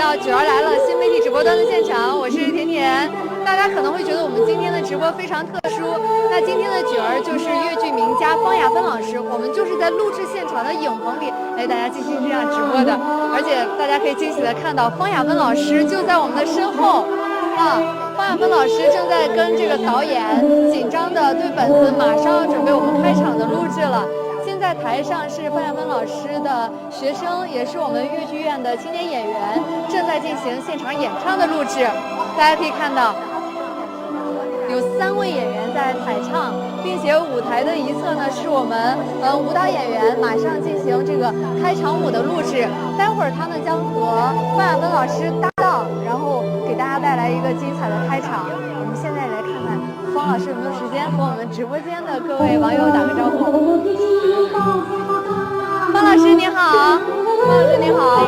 到九儿来了新媒体直播端的现场，我是甜甜。大家可能会觉得我们今天的直播非常特殊，那今天的九儿就是粤剧名家方亚芬老师，我们就是在录制现场的影棚里来大家进行这样直播的，而且大家可以惊喜的看到方亚芬老师就在我们的身后啊。方亚芬老师正在跟这个导演紧张的对本子，马上要准备我们开场的录制了。现在台上是方亚芬老师的学生，也是我们粤剧院的青年演员，正在进行现场演唱的录制。大家可以看到，有3位演员在台唱，并且舞台的一侧呢是我们舞蹈演员马上进行这个开场舞的录制。待会儿他们将和方亚芬老师搭档，然后给大家带来一个精彩的开场。我们现在来看看方老师有没有时间和我们直播间的各位网友打个招呼。方老师你好，方老师你好。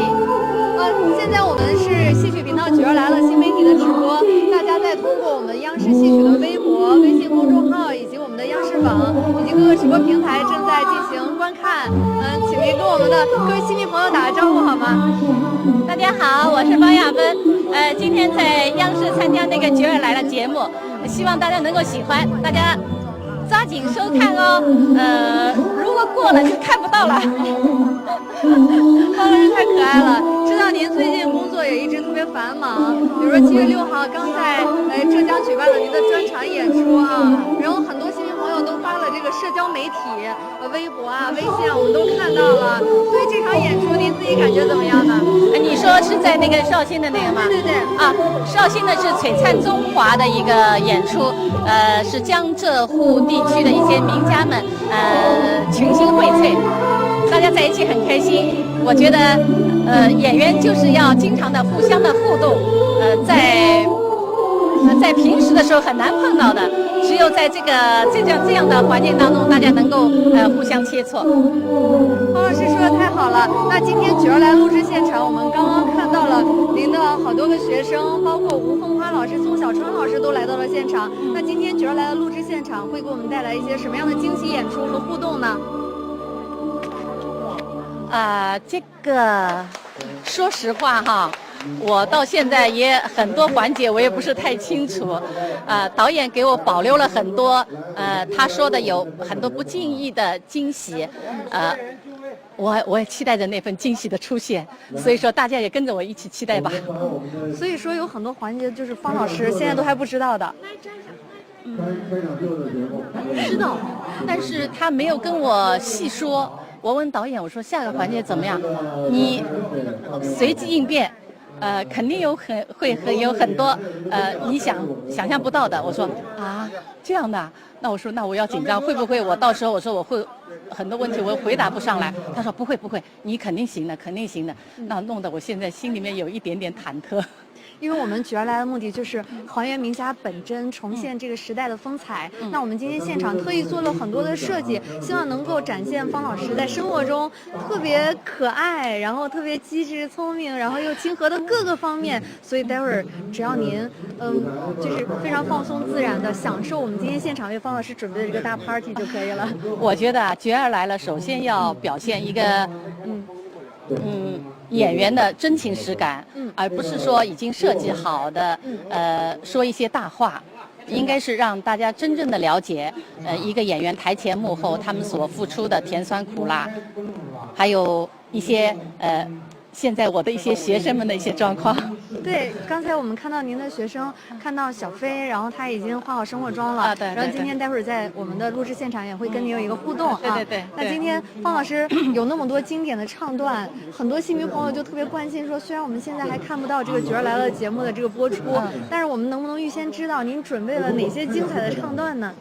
现在我们是戏曲频道九儿来了新媒体的直播，大家在通过我们央视戏曲的微博、微信公众号以及我们的央视网以及各个直播平台正在进行观看。请您跟我们的各位戏迷朋友打个招呼好吗？大家好，我是方亚芬。今天在央视参加那个九儿来了节目，希望大家能够喜欢，大家抓紧收看哦。如果过了就看不到了。方老师太可爱了，知道您最近工作也一直特别繁忙，比如说7月6号刚在浙江举办了您的专场演出啊，然后很多新民朋友都发了这个社交媒体、微博啊、微信啊，我们都看到了。对于这场演出，您自己感觉怎么样呢？你说是在那个绍兴的那个吗？对对对。啊，绍兴的是璀璨中华的一个演出，是江浙沪地区的一些名家们群星荟萃。大家在一起很开心，我觉得，演员就是要经常的互相的互动，在平时的时候很难碰到的，只有在这样的环境当中，大家能够互相切磋。方老师说的太好了，那今天九儿来录制现场，我们刚刚看到了您的好多个学生，包括吴凤花老师、宋小春老师都来到了现场。那今天九儿来的录制现场会给我们带来一些什么样的惊喜演出和互动呢？这个说实话哈，我到现在也很多环节我也不是太清楚，导演给我保留了很多，他说的有很多不经意的惊喜，我也期待着那份惊喜的出现，所以说大家也跟着我一起期待吧。所以说有很多环节就是方老师现在都还不知道的。知道，但是他没有跟我细说。我问导演，我说下个环节怎么样？你随机应变，肯定会有很多你想象不到的。我说啊，这样的，那我说那我要紧张，会不会我到时候我说我会很多问题我回答不上来？他说不会，你肯定行的，肯定行的。那弄得我现在心里面有一点点忐忑。因为我们九儿来的目的就是还原名家本真，重现这个时代的风采。那我们今天现场特意做了很多的设计，希望能够展现方老师在生活中特别可爱，然后特别机智聪明，然后又亲和的各个方面。所以待会儿只要您就是非常放松自然的享受我们今天现场为方老师准备的这个大 party 就可以了。我觉得九儿来了，首先要表现一个演员的真情实感，而不是说已经设计好的，说一些大话，应该是让大家真正的了解，一个演员台前幕后他们所付出的甜酸苦辣，还有一些现在我的一些学生们的一些状况。对，刚才我们看到您的学生，看到小飞，然后他已经化好生活妆了。对。然后今天待会儿在我们的录制现场也会跟您有一个互动。对。那今天方老师有那么多经典的唱段，很多戏迷朋友就特别关心说，虽然我们现在还看不到这个九儿来了节目的这个播出，但是我们能不能预先知道您准备了哪些精彩的唱段呢？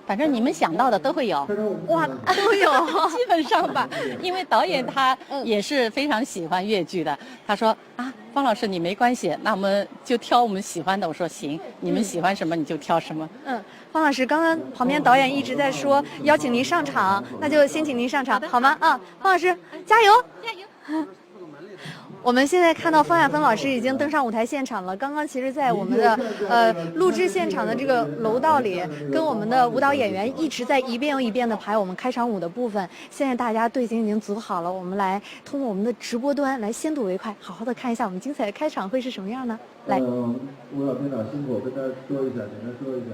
反正你们想到的都会有，哇，都有，基本上吧。因为导演他也是非常喜欢粤剧的，他说啊，方老师你没关系，那我们就挑我们喜欢的。我说行，你们喜欢什么你就挑什么。方老师，刚刚旁边导演一直在说邀请您上场，那就先请您上场好吗？方老师加油，加油！我们现在看到方亚芬老师已经登上舞台现场了。刚刚其实，在我们的录制现场的这个楼道里，跟我们的舞蹈演员一直在一遍又一遍的排我们开场舞的部分。现在大家队形已经组好了，我们来通过我们的直播端来先睹为快，好好的看一下我们精彩的开场会是什么样呢？来，舞蹈编导辛苦，跟大家说一下，简单说一下。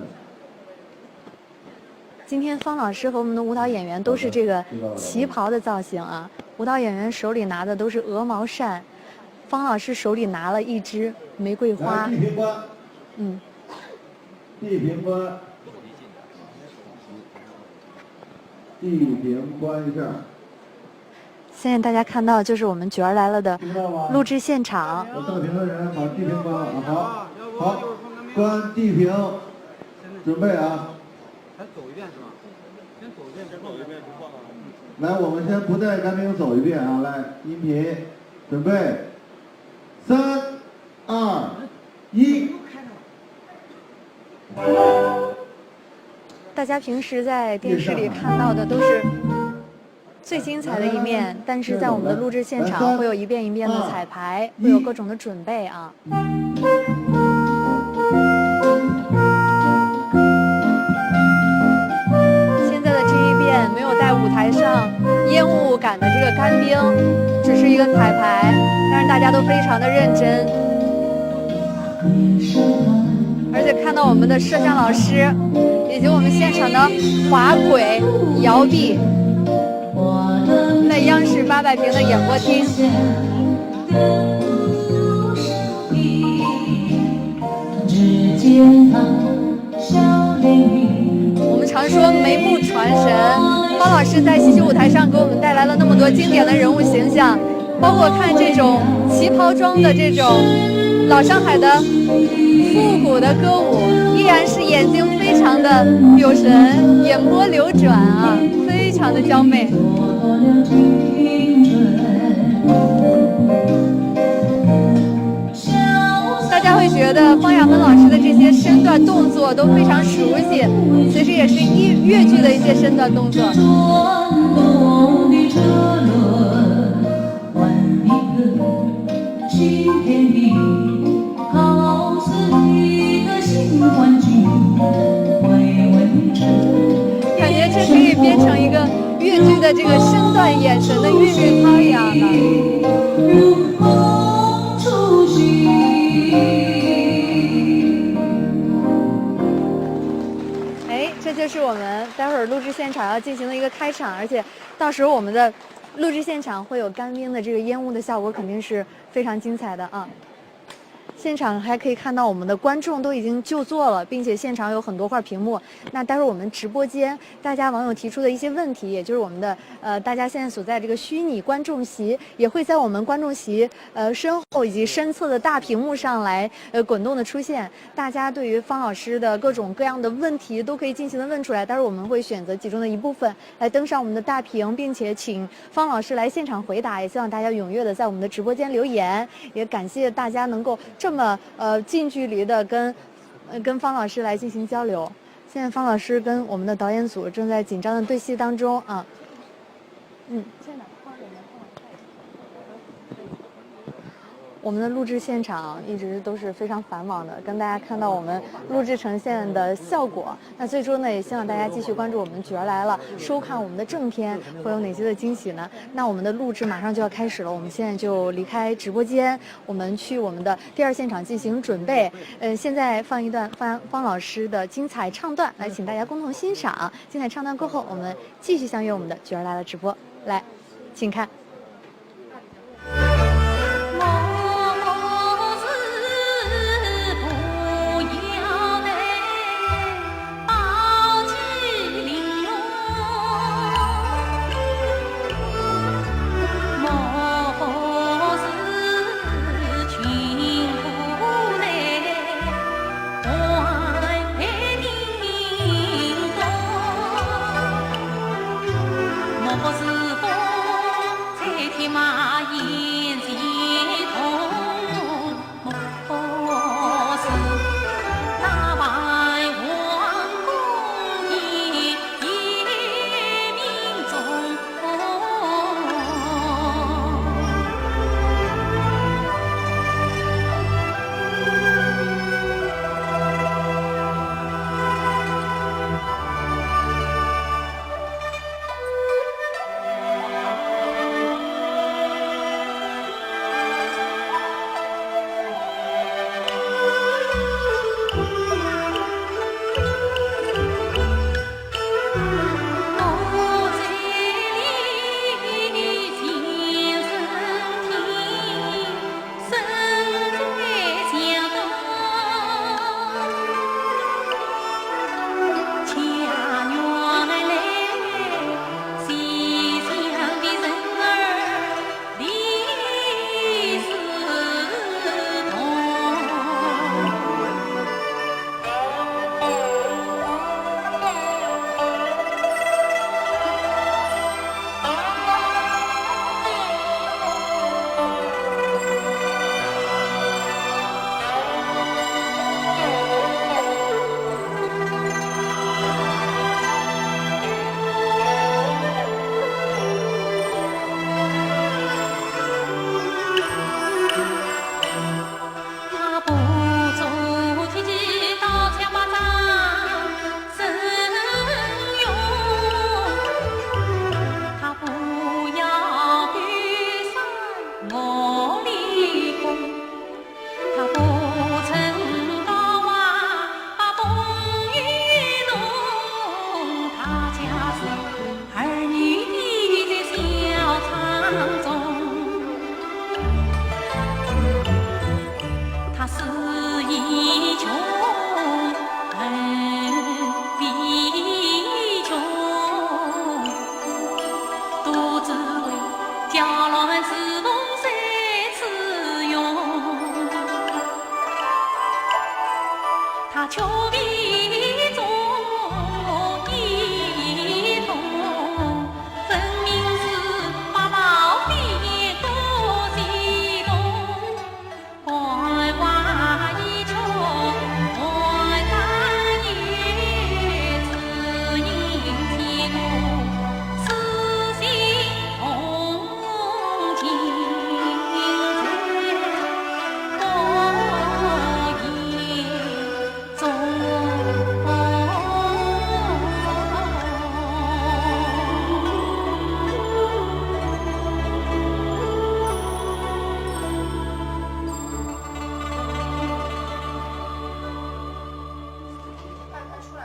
今天方老师和我们的舞蹈演员都是这个旗袍的造型啊，舞蹈演员手里拿的都是鹅毛扇。方老师手里拿了一支玫瑰花。地平关。地平关。地平关一下。现在大家看到就是我们角儿来了的录制现场。测评的人把地平关了，好，关地平，准备啊。还走一遍是吧？先走一遍就换了。来，我们先不带干冰走一遍啊，来，音频，准备。3、2、1。大家平时在电视里看到的都是最精彩的一面，但是在我们的录制现场会有一遍一遍的彩排，会有各种的准备啊。现在的这一遍没有在舞台上烟雾感的这个干冰，只是一个彩排。但是大家都非常的认真，而且看到我们的摄像老师以及我们现场的滑轨、摇臂，在央视800平的演播厅。我们常说眉目传神，方老师在戏剧舞台上给我们带来了那么多经典的人物形象。包括看这种旗袍装的这种老上海的复古的歌舞，依然是眼睛非常的有神，眼波流转啊，非常的娇媚。大家会觉得方亚芬老师的这些身段动作都非常熟悉，其实也是粤剧的一些身段动作。感觉这可以编成一个粤剧的这个身段眼神的韵律操一样的。这就是我们待会儿录制现场要进行的一个开场，而且到时候我们的录制现场会有干冰的这个烟雾的效果，肯定是非常精彩的啊。现场还可以看到我们的观众都已经就座了，并且现场有很多块屏幕。那待会儿我们直播间大家网友提出的一些问题，也就是我们的大家现在所在这个虚拟观众席，也会在我们观众席身后以及身侧的大屏幕上来滚动的出现。大家对于方老师的各种各样的问题都可以尽情的问出来，待会儿我们会选择其中的一部分来登上我们的大屏，并且请方老师来现场回答。也希望大家踊跃的在我们的直播间留言，也感谢大家能够这么近距离的跟方老师来进行交流。现在方老师跟我们的导演组正在紧张的对戏当中啊。我们的录制现场一直都是非常繁忙的，跟大家看到我们录制呈现的效果。那最终呢，也希望大家继续关注我们角儿来了，收看我们的正片会有哪些的惊喜呢？那我们的录制马上就要开始了，我们现在就离开直播间，我们去我们的第二现场进行准备。现在放一段方老师的精彩唱段，来请大家共同欣赏。精彩唱段过后，我们继续相约我们的角儿来了直播，来，请看。他是一穷人比穷，独自为家乱自奉谁自用？他求比中一同，分明是把毛病都激动。关关一穷，关关也只因提供此心同情在我眼中。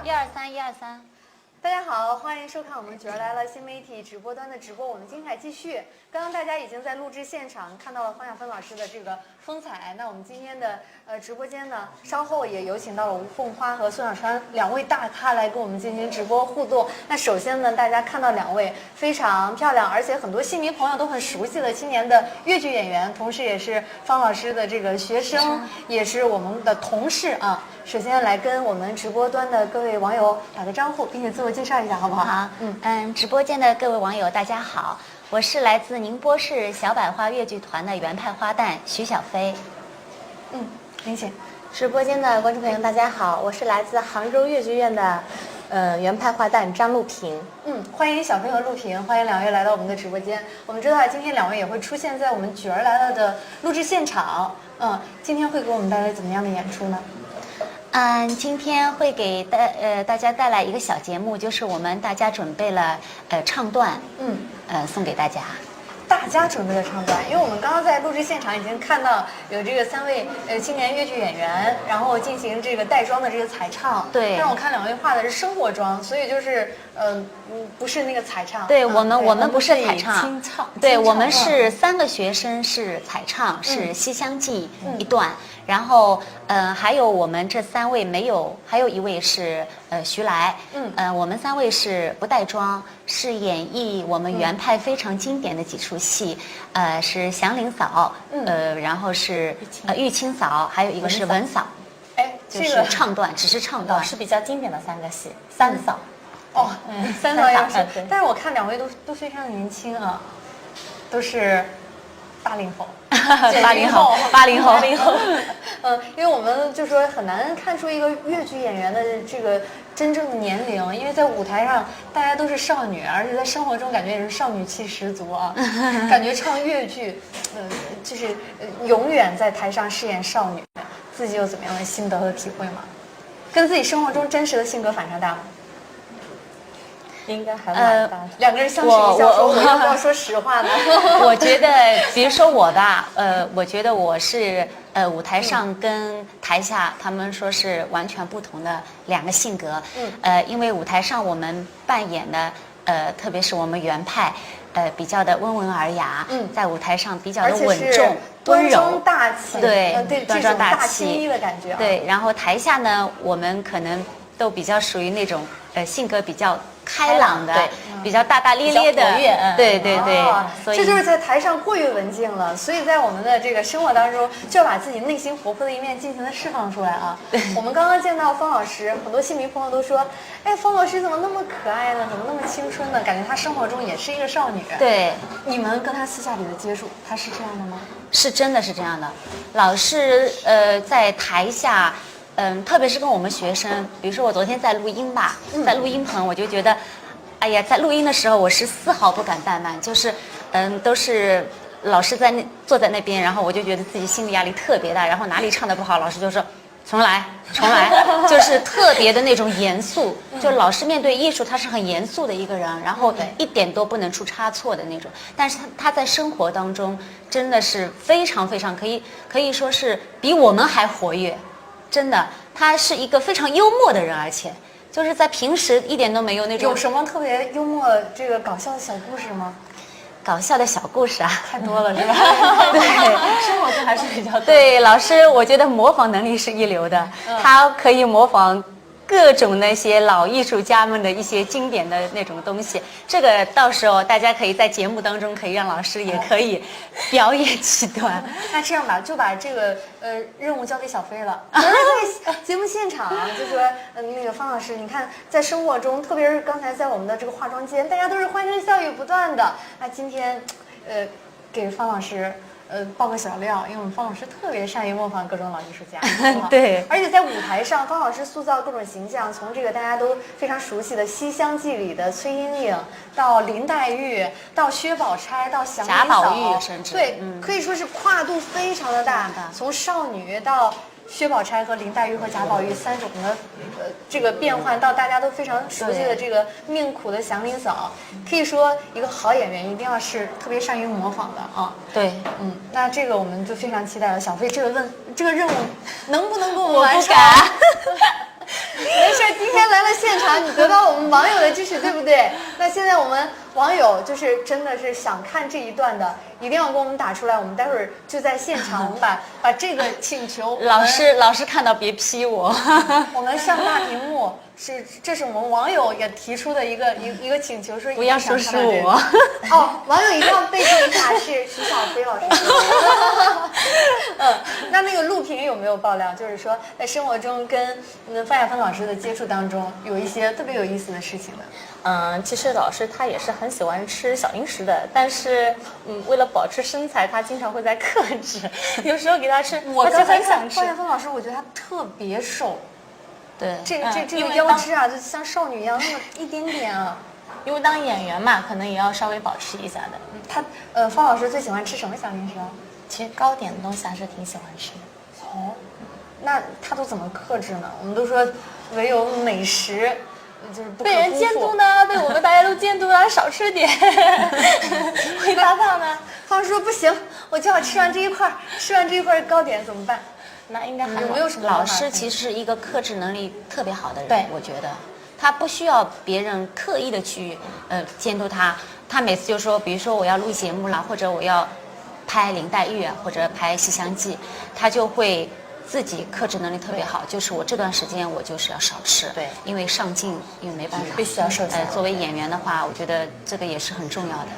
123，123。大家好，欢迎收看我们角儿来了新媒体直播端的直播，我们精彩继续。刚刚大家已经在录制现场看到了方亚芬老师的这个风采，那我们今天的直播间呢，稍后也有请到了吴凤花和孙小川两位大咖来跟我们进行直播互动。那首先呢，大家看到两位非常漂亮，而且很多戏迷朋友都很熟悉的青年的越剧演员，同时也是方老师的这个学生，也是我们的同事啊。首先来跟我们直播端的各位网友打个招呼，并且自我介绍一下，好不好？好，直播间的各位网友大家好，我是来自宁波市小百花越剧团的原派花旦徐小飞。明显。直播间的观众朋友大家好，我是来自杭州越剧院的原派花旦张露萍。欢迎小飞和陆平，欢迎两位来到我们的直播间。我们知道今天两位也会出现在我们角儿来了的录制现场。今天会给我们带来怎么样的演出呢？今天会给大家带来一个小节目，就是我们大家准备了唱段，送给大家。大家准备了唱段，因为我们刚刚在录制现场已经看到有这个3位青年越剧演员，然后进行这个带妆的这个彩唱。对。但我看两位化的是生活妆，所以就是不是那个彩唱。对，我们不是彩唱，清唱。对，我们是3个学生是彩唱，是《西厢记》一段。然后还有我们这3位没有，还有一位是徐来，我们3位是不带妆，是演绎我们原派非常经典的几出戏，是祥林嫂，然后是玉清嫂，还有一个是文嫂，就是唱段，只是唱段，是比较经典的3个戏，三嫂。三嫂也是，但是我看两位都非常年轻啊，都是80后。80后，因为我们就说很难看出一个越剧演员的这个真正的年龄，因为在舞台上大家都是少女，而且在生活中感觉也是少女气十足啊，感觉唱越剧，就是永远在台上饰演少女，自己有怎么样的心得和体会吗？跟自己生活中真实的性格反差大吗？应该还蛮大。两个人相视一笑说，我要不要说实话呢？我觉得，比如说我吧，我觉得我是舞台上跟台下他们说是完全不同的2个性格。因为舞台上我们扮演的特别是我们原派，比较的温文尔雅，在舞台上比较的稳重、温柔、大气，对，端庄大气的感觉。对，然后台下呢，我们可能都比较属于那种性格比较开朗的，比较大大咧咧的，对，所以这就是在台上过于文静了，所以在我们的这个生活当中，就要把自己内心活泼的一面尽情的释放出来啊。我们刚刚见到方老师，很多戏迷朋友都说，方老师怎么那么可爱呢？怎么那么青春呢？感觉她生活中也是一个少女。对，你们跟她私下里的接触，她是这样的吗？是真的是这样的，老师在台下。特别是跟我们学生，比如说我昨天在录音吧，在录音棚，我就觉得，哎呀，在录音的时候我是丝毫不敢怠慢，就是，都是老师坐在那边，然后我就觉得自己心理压力特别大，然后哪里唱得不好，老师就说重来，就是特别的那种严肃。就老师面对艺术，他是很严肃的一个人，然后一点都不能出差错的那种。但是他在生活当中真的是非常非常可以说是比我们还活跃。真的，他是一个非常幽默的人，而且就是在平时一点都没有那种。有什么特别幽默、这个搞笑的小故事吗？搞笑的小故事啊，太多了是吧？对，生活中还是比较多。对，老师，我觉得模仿能力是一流的，他可以模仿各种那些老艺术家们的一些经典的那种东西。这个到时候大家可以在节目当中可以让老师也可以表演几段。那这样吧，就把这个任务交给小飞了。在节目现场啊，就说那个方老师，你看在生活中，特别是刚才在我们的这个化妆间，大家都是欢声笑语不断的。那今天，给方老师。爆个小料，因为我们方老师特别善于模仿各种老艺术家，对，而且在舞台上，方老师塑造各种形象，从这个大家都非常熟悉的《西厢记》里的崔莺莺，到林黛玉，到薛宝钗，到祥林嫂，贾宝玉，甚至对，可以说是跨度非常的大，从少女到薛宝钗和林黛玉和贾宝玉3种的这个变换，到大家都非常熟悉的这个命苦的祥林嫂，可以说一个好演员一定要是特别善于模仿的啊。对，那这个我们就非常期待了。小飞，这个任务能不能给我们完成？我不敢。没事，今天来了现场，你得到我们网友的支持，对不对？那现在我们网友就是真的是想看这一段的，一定要给我们打出来，我们待会儿就在现场，我们把这个请求，老师看到别批我，我们上大屏幕。这是我们网友也提出的一个请求，说不要说是我。哦，网友一定要备注一下是徐小飞老师。那个录屏有没有爆料？就是说在生活中跟范亚芬老师的接触当中，有一些特别有意思的事情的。其实老师他也是很喜欢吃小零食的，但是为了保持身材，他经常会在克制。有时候给他吃，我刚才看吃。范亚芬老师，我觉得他特别瘦。对，这个腰肢啊，就像少女一样，那么一点点啊。因为当演员嘛，可能也要稍微保持一下的。方老师最喜欢吃什么小零食啊？其实糕点的东西还是挺喜欢吃的。哦，那他都怎么克制呢？我们都说唯有美食就是不可被人监督呢，被我们大家都监督了，少吃点，会发胖呢。方老师说不行，我就要吃完这一块糕点怎么办？那应该还有没有什么老师其实是一个克制能力特别好的人，对，我觉得他不需要别人刻意的去监督他，他每次就说，比如说我要录节目了，或者我要拍林黛玉啊，或者拍西厢记，他就会自己克制能力特别好，就是我这段时间我就是要少吃，对，因为上镜，因为没办法，必须要瘦下来。作为演员的话，我觉得这个也是很重要的。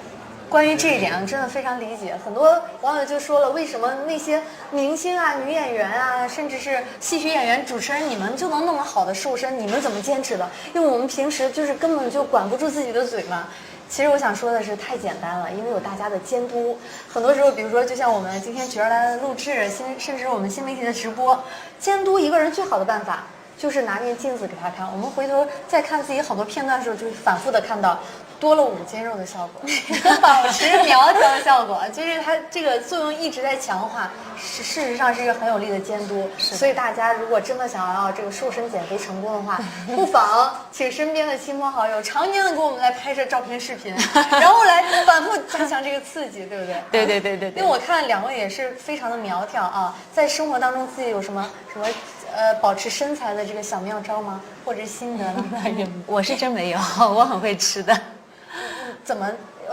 关于这一点，我真的非常理解。很多网友就说了，为什么那些明星啊、女演员啊，甚至是戏曲演员、主持人，你们就能那么好的瘦身？你们怎么坚持的？因为我们平时就是根本就管不住自己的嘴嘛。其实我想说的是，太简单了，因为有大家的监督。很多时候，比如说，就像我们今天角儿来的录制，甚至我们新媒体的直播，监督一个人最好的办法就是拿面镜子给他看。我们回头再看自己好多片段的时候，就反复的看到。多了5斤肉的效果，保持苗条的效果，就是它这个作用一直在强化，事实上是一个很有力的监督。所以大家如果真的想要这个瘦身减肥成功的话，不妨请身边的亲朋好友常年的给我们来拍摄照片、视频，然后来反复加强这个刺激，对不对？对。因为我看2位也是非常的苗条啊，在生活当中自己有什么保持身材的这个小妙招吗？或者心得呢？我是真没有，我很会吃的。怎么？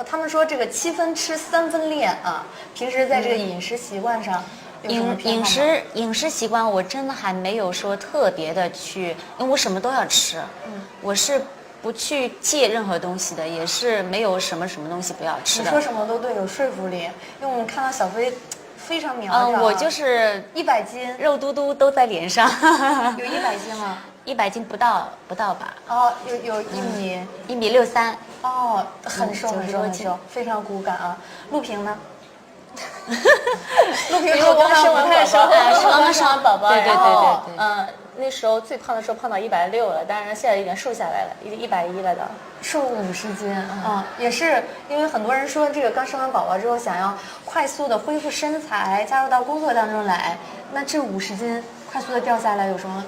他们说这个7分吃3分练啊。平时在这个饮食习惯上有什么偏好吗？饮食习惯我真的还没有说特别的去，因为我什么都要吃。我是不去戒任何东西的，也是没有什么东西不要吃的。你说什么都对，有说服力。因为我们看到小飞非常苗条。我就是100斤，肉嘟嘟都在脸上。有100斤吗？100斤不到吧？哦，有1米63。哦，很瘦，非常骨感啊。陆平呢？陆平我刚生完宝宝，刚刚生完宝宝，对。那时候最胖的时候胖到160了，当然现在有点瘦下来了，110了的。瘦50斤啊，也是因为很多人说这个刚生完宝宝之后想要快速的恢复身材，加入到工作当中来，那这50斤快速的掉下来有什么？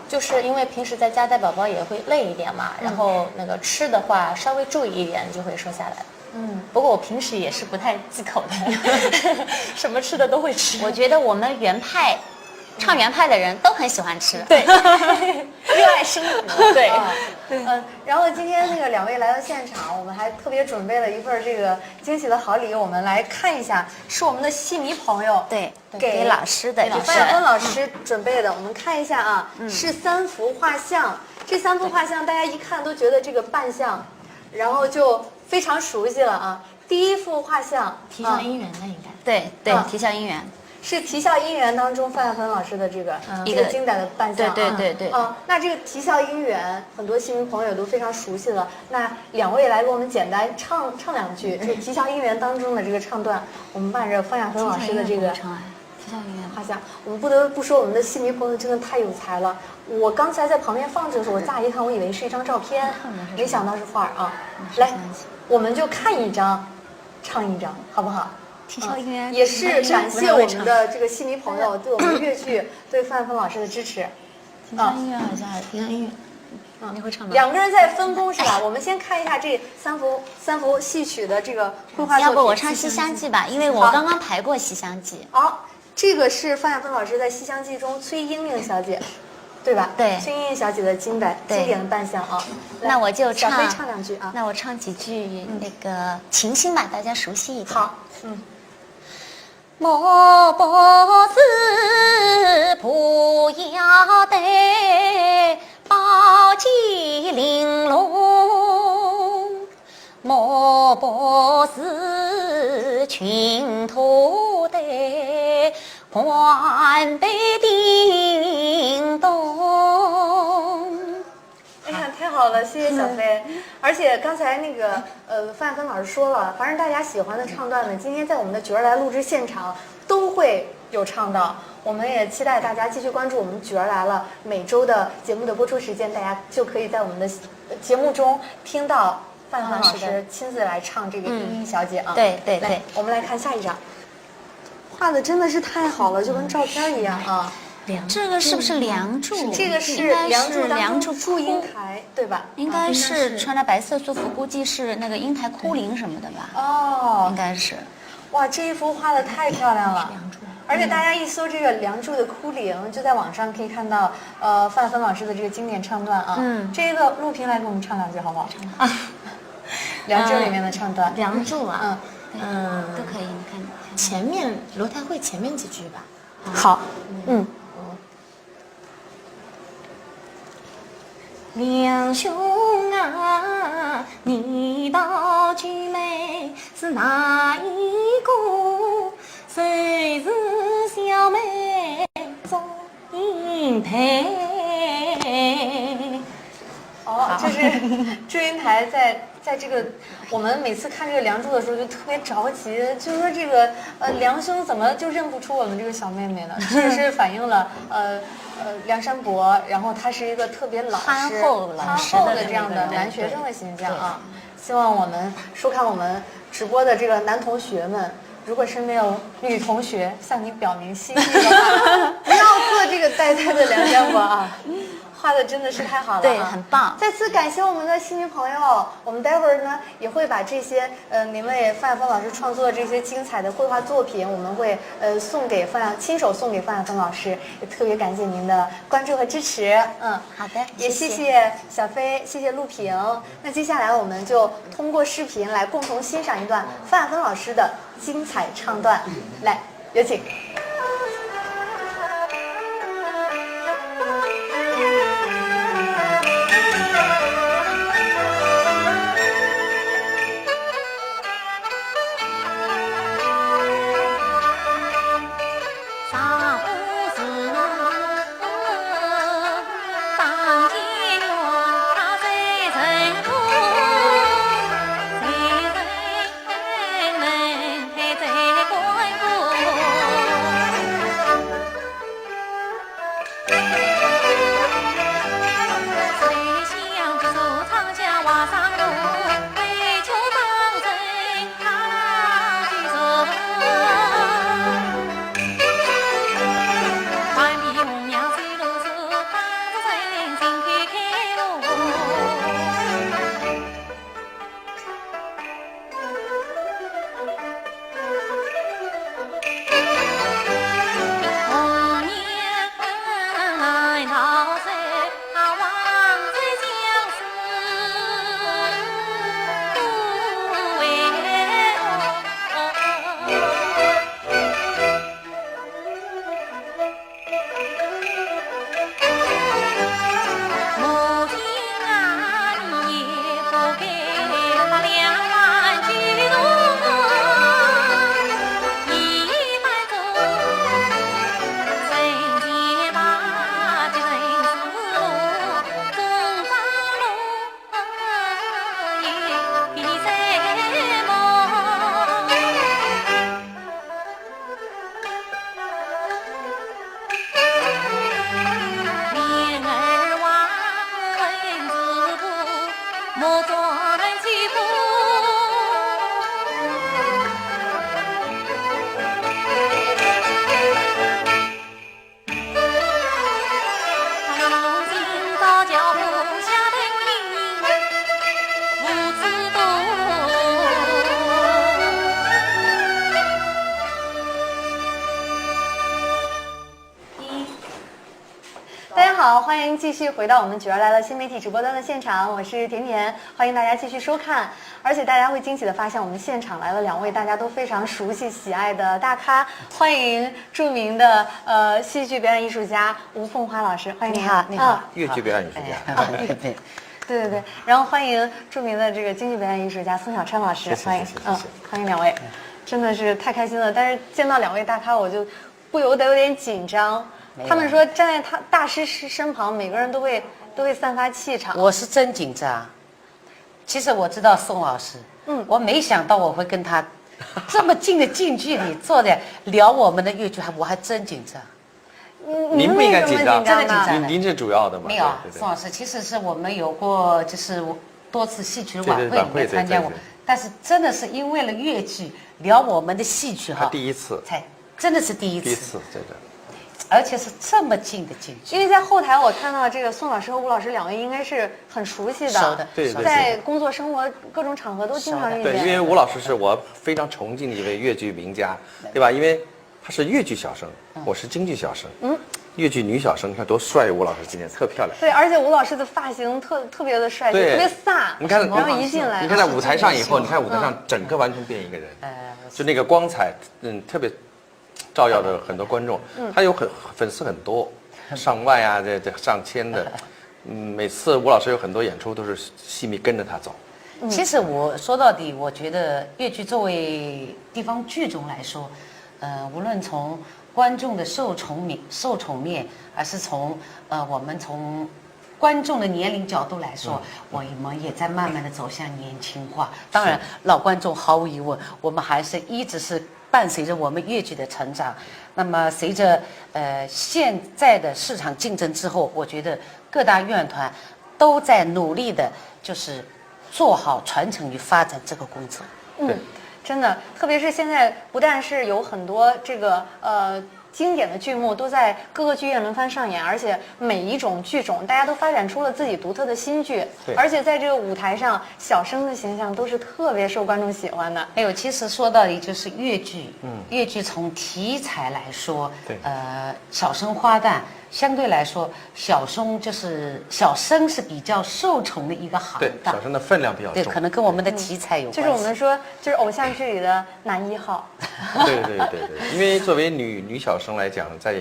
就是因为平时在家带宝宝也会累一点嘛，然后那个吃的话稍微注意一点就会瘦下来。不过我平时也是不太忌口的，什么吃的都会吃。我觉得我们原派唱原派的人都很喜欢吃。对，热爱生活。对然后今天那个2位来到现场，我们还特别准备了一份这个惊喜的好礼，我们来看一下，是我们的戏迷朋友对，给老师的，给范晓峰老师准备的。我们看一下啊，是3幅画像，这3幅画像大家一看都觉得这个扮相，然后就非常熟悉了啊。第一幅画像，啼笑姻缘的应该。对，啼笑姻缘。是啼笑姻缘当中范晓峰老师的这个一个经典的扮相，对。那这个啼笑姻缘，很多戏迷朋友都非常熟悉了。那2位来给我们简单唱2句，这啼笑姻缘当中的这个唱段，我们伴着范晓峰老师的这个啼笑姻缘画像。我们不得不说，我们的戏迷朋友真的太有才了。我刚才在旁边放着的时候，我乍一看，我以为是一张照片，没想到是画啊。来，我们就看一张，唱一张，好不好？啼笑姻缘也是感谢我们的这个戏迷朋友对我们粤剧、对范晓峰老师的支持。啼笑姻缘好像啼笑姻缘，你会唱吗？2个人在分工是吧？我们先看一下这三幅戏曲的这个绘画作品。要不我唱《西厢记》吧，因为我刚刚排过《西厢记》。好，这个是范晓峰老师在《西厢记》中崔莺莺小姐，对吧？对，崔莺莺小姐的经典的扮相啊。那我就小飞唱2句啊。那我唱几句那个情心吧，大家熟悉一点。好，莫不是不要得宝鸡玲珑，莫不是群徒的换杯叮咚。哎呀，太好了，谢谢小飞。而且刚才那个范晓峰老师说了，凡是大家喜欢的唱段呢，今天在我们的角儿来录制现场都会有唱到。我们也期待大家继续关注我们角儿来了每周的节目的播出时间，大家就可以在我们的节目中听到范晓峰老师亲自来唱这个莺莺小姐啊。对，来，我们来看下一张，画的真的是太好了，就跟照片一样啊。这个是不是梁祝？这个是梁祝祝英台，对吧？应该是穿着白色素服，估计是那个英台哭灵什么的吧？哦，应该是。哇，这一幅画的太漂亮了，而且大家一搜这个梁祝的哭灵，就在网上可以看到范晓峰老师的这个经典唱段啊。这个陆平来给我们唱2句好不好？啊，梁祝里面的唱段。梁祝啊，都可以，你看前面罗太会前面几句吧。好，梁兄啊，你到俊美是哪一个？谁是小妹祝英台？哦，就是祝英台在这个我们每次看这个梁祝的时候就特别着急，就说这个梁兄怎么就认不出我们这个小妹妹呢？这也是反映了梁山伯，然后他是一个特别老实、憨厚的这样的男学生的形象啊。希望我们收看我们直播的这个男同学们，如果身边有女同学向你表明心意的话，不要做这个呆呆的梁山伯啊。画的真的是太好了，对，很棒。再次感谢我们的戏迷朋友，我们待会儿呢也会把这些您为范晓峰老师创作的这些精彩的绘画作品，我们会亲手送给范晓峰老师，也特别感谢您的关注和支持。好的，也谢谢小飞，谢谢陆平。那接下来我们就通过视频来共同欣赏一段范晓峰老师的精彩唱段，来，有请。好，欢迎继续回到我们《9儿来了》新媒体直播端的现场，我是甜甜，欢迎大家继续收看。而且大家会惊喜的发现，我们现场来了2位大家都非常熟悉喜爱的大咖，欢迎著名的戏剧表演艺术家吴凤花老师，欢迎你好，你好，越剧表演艺术家。对，然后欢迎著名的这个京剧表演艺术家宋小琛老师，欢迎，欢迎2位，真的是太开心了。但是见到2位大咖，我就不由得有点紧张。他们说站在他大师身旁，每个人都会散发气场。我是真紧张。其实我知道宋老师，我没想到我会跟他这么近的近距离坐着聊我们的粤剧，我还真紧张。您不应该紧张，真的紧张。您是主要的嘛？没有，宋老师，其实是我们有过就是多次戏曲晚会里面参加过，但是真的是因为了粤剧聊我们的戏曲哈，第一次，真的是第一次，真的。而且是这么近的近距离，因为在后台我看到这个宋老师和吴老师2位应该是很熟悉的，熟的，对，在工作生活各种场合都经常遇见。对，因为吴老师是我非常崇敬的一位粤剧名家，对吧？因为他是粤剧小生，我是京剧小生，粤剧女小生，你看多帅！吴老师今天特漂亮。对，而且吴老师的发型特别的帅气，特别飒。你看，然后一进来，你看在舞台上以后，你看舞台上整个完全变一个人，就那个光彩，特别。照耀着很多观众，他有粉丝很多，上万啊，这上千的，每次吴老师有很多演出都是戏迷跟着他走。其实我说到底，我觉得粤剧作为地方剧种来说，无论从观众的受宠面，还是从我们从观众的年龄角度来说，我们也在慢慢的走向年轻化。当然，老观众毫无疑问，我们还是一直是。伴随着我们粤剧的成长，那么随着现在的市场竞争之后，我觉得各大院团都在努力的，就是做好传承与发展这个工作。真的，特别是现在不但是有很多这个经典的剧目都在各个剧院轮番上演，而且每一种剧种大家都发展出了自己独特的新剧，而且在这个舞台上，小生的形象都是特别受观众喜欢的。还有，其实说到底就是粤剧，粤剧从题材来说，小生花旦相对来说，小生是比较受宠的一个行当，小生的分量比较重，对，可能跟我们的题材有关系。就是我们说，就是偶像剧里的男1号。对，因为作为女小生来讲，在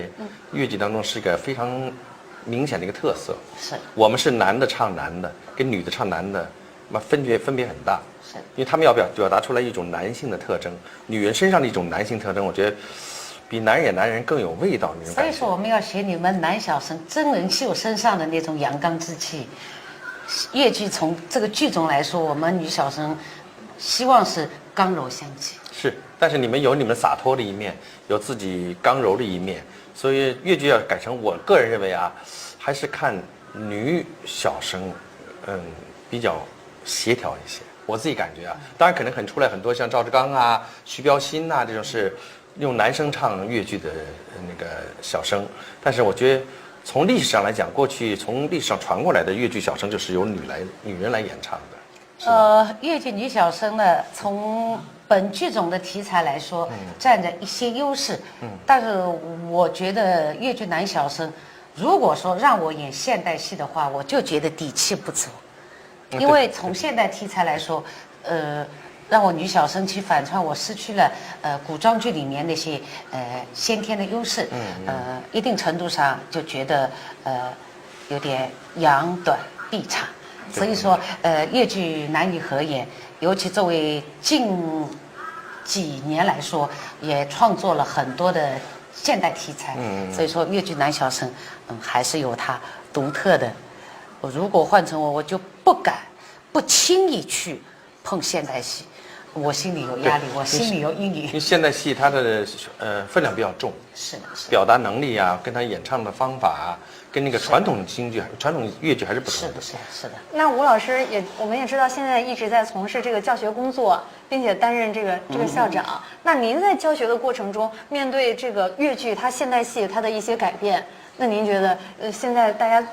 粤剧当中是一个非常明显的一个特色。是我们是男的唱男的，跟女的唱男的，那分别很大。是因为他们要表达出来一种男性的特征，女人身上的一种男性特征，我觉得比男人演男人更有味道那种感觉。所以说，我们要学你们男小生真人秀身上的那种阳刚之气。粤剧从这个剧种来说，我们女小生希望是刚柔相济。是，但是你们有你们洒脱的一面，有自己刚柔的一面，所以粤剧要改成，我个人认为啊，还是看女小生，比较协调一些。我自己感觉啊，当然可能很出来很多像赵志刚啊、徐标新啊这种是用男生唱粤剧的那个小生，但是我觉得从历史上来讲，过去从历史上传过来的粤剧小生就是由女人来演唱的。粤剧女小生呢，从本剧种的题材来说，占着一些优势。但是我觉得粤剧男小生，如果说让我演现代戏的话，我就觉得底气不足。因为从现代题材来说，让我女小生去反串，我失去了古装剧里面那些先天的优势。一定程度上就觉得有点扬短避长。所以说，粤剧男女合演，尤其作为近几年来说，也创作了很多的现代题材。所以说，粤剧男小生，还是有它独特的。如果换成我就不轻易去碰现代戏，我心里有压力，我心里有阴影。因为现代戏它的分量比较重，是的，表达能力啊，跟他演唱的方法啊，跟那个传统京剧、传统粤剧还是不同的。是的。那吴老师我们也知道，现在一直在从事这个教学工作，并且担任这个校长。那您在教学的过程中，面对这个粤剧它现代戏它的一些改变，那您觉得现在大家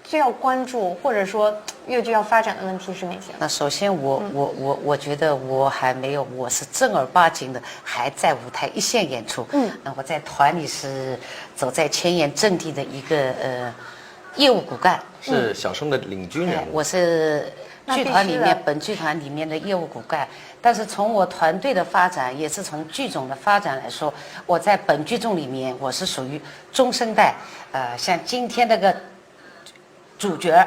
最要关注或者说粤剧要发展的问题是哪些？那首先我觉得我还没有，我是正儿八经的还在舞台一线演出。那我在团里是走在前沿阵地的一个业务骨干，是小生的领军人物。我是剧团里面本剧团里面的业务骨干。但是从我团队的发展，也是从剧种的发展来说，我在本剧种里面我是属于中生代。像今天那个主角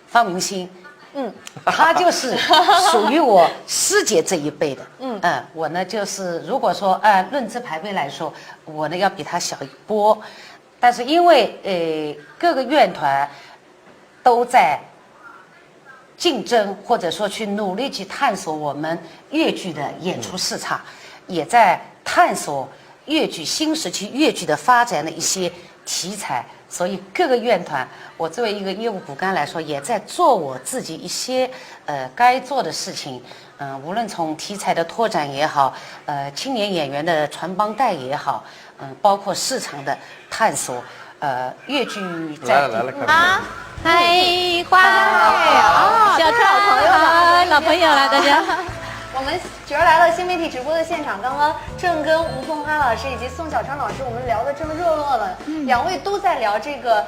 方明星，他就是属于我师姐这一辈的。我呢就是如果说按论资排辈来说，我呢要比他小一波。但是因为各个院团都在竞争，或者说去努力去探索我们粤剧的演出市场，也在探索粤剧新时期粤剧的发展的一些题材。所以各个院团，我作为一个业务骨干来说，也在做我自己一些该做的事情。无论从题材的拓展也好，青年演员的传帮带也好，包括市场的探索，粤剧在来看。嗨，花海小超老朋友了，老朋友了，大家。我们角儿来了新媒体直播的现场，刚刚正跟吴凤花老师以及宋小昌老师我们聊得正热络了，两位都在聊这个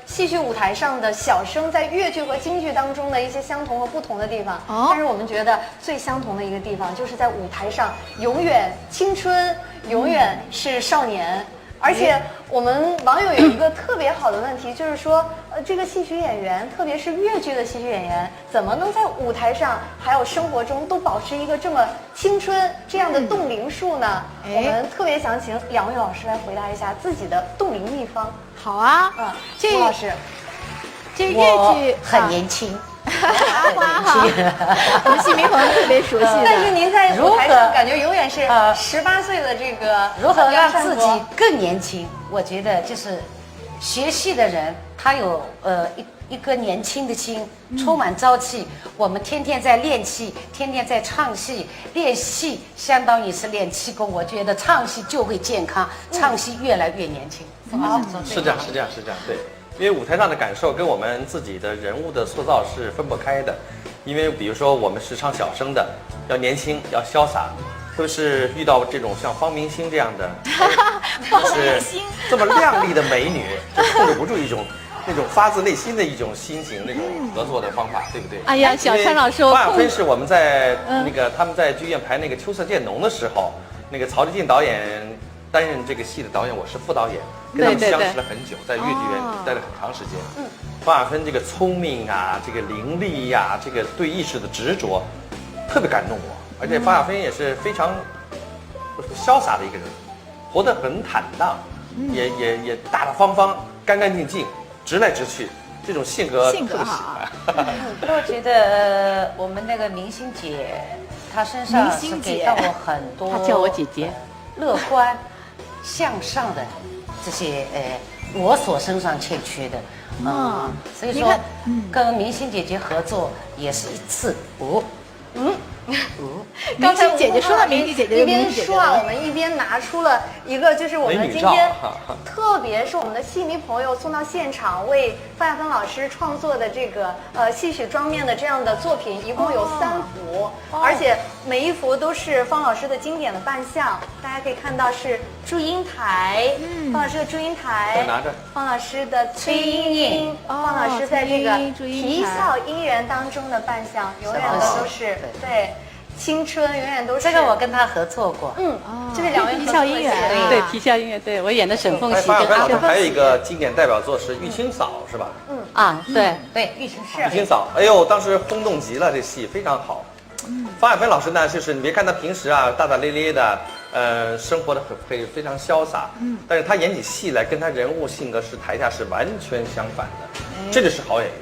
戏曲舞台上的小生在粤剧和京剧当中的一些相同和不同的地方。但是我们觉得最相同的一个地方，就是在舞台上永远青春，永远是少年。而且我们网友有一个特别好的问题，就是说，这个戏曲演员，特别是粤剧的戏曲演员，怎么能在舞台上还有生活中都保持一个这么青春这样的冻龄术呢？我们特别想请两位老师来回答一下自己的冻龄秘方。好啊，吴老师，这粤剧很年轻。我们戏迷朋友特别熟悉的。但是您在舞台上感觉永远是18岁的这个。如何让自己更年轻？我觉得就是学戏的人，他有一颗年轻的心，充满朝气。我们天天在练气，天天在唱戏，练戏相当于是练气功。我觉得唱戏就会健康，唱戏越来越年轻。是这样，对。因为舞台上的感受跟我们自己的人物的塑造是分不开的，因为比如说我们是唱小生的，要年轻，要潇洒，特别是遇到这种像方明星这样的，是这么靓丽的美女，就控制不住那种发自内心的一种心情，那种合作的方法，对不对？哎呀，小川老师，方亚芬是我们在他们在剧院排那个《秋色渐浓》的时候，那个曹志进导演担任这个戏的导演，我是副导演，跟他们相识了很久，在粤剧院待了很长时间。方亚芬这个聪明啊，这个伶俐呀，这个对艺术的执着，特别感动我。而且方亚芬也是非常潇洒的一个人，活得很坦荡，也大大方方、干干净净、直来直去，这种性格特别喜欢。我觉得我们那个明星姐，她身上是给到我很多，她叫我姐姐，乐观向上的这些我所身上欠缺的。所以说跟明星姐姐合作也是一次。刚才姐姐说到明星姐姐，一边说啊，我们一边拿出了一个，就是我们今天，特别是我们的戏迷朋友送到现场为方亚芬老师创作的这个戏曲妆面的这样的作品，一共有3幅，而且每一幅都是方老师的经典的扮相。大家可以看到是祝英台，方老师的祝英台，拿着方老师的崔莺莺，方老师在这个啼笑姻缘当中的扮相，永远都是对。青春永远都是这个，我跟他合作过。这是2位啼笑姻缘，对，啼笑姻缘，对我演的沈凤喜跟阿还有一个经典代表作是《玉清嫂》，是吧？对，玉清嫂。玉清嫂，哎呦，当时轰动极了，这戏非常好。方亚芬老师呢，就是你别看他平时啊大大咧咧的，生活的非常潇洒，但是他演起戏来跟他人物性格是台下是完全相反的，这就是好演员。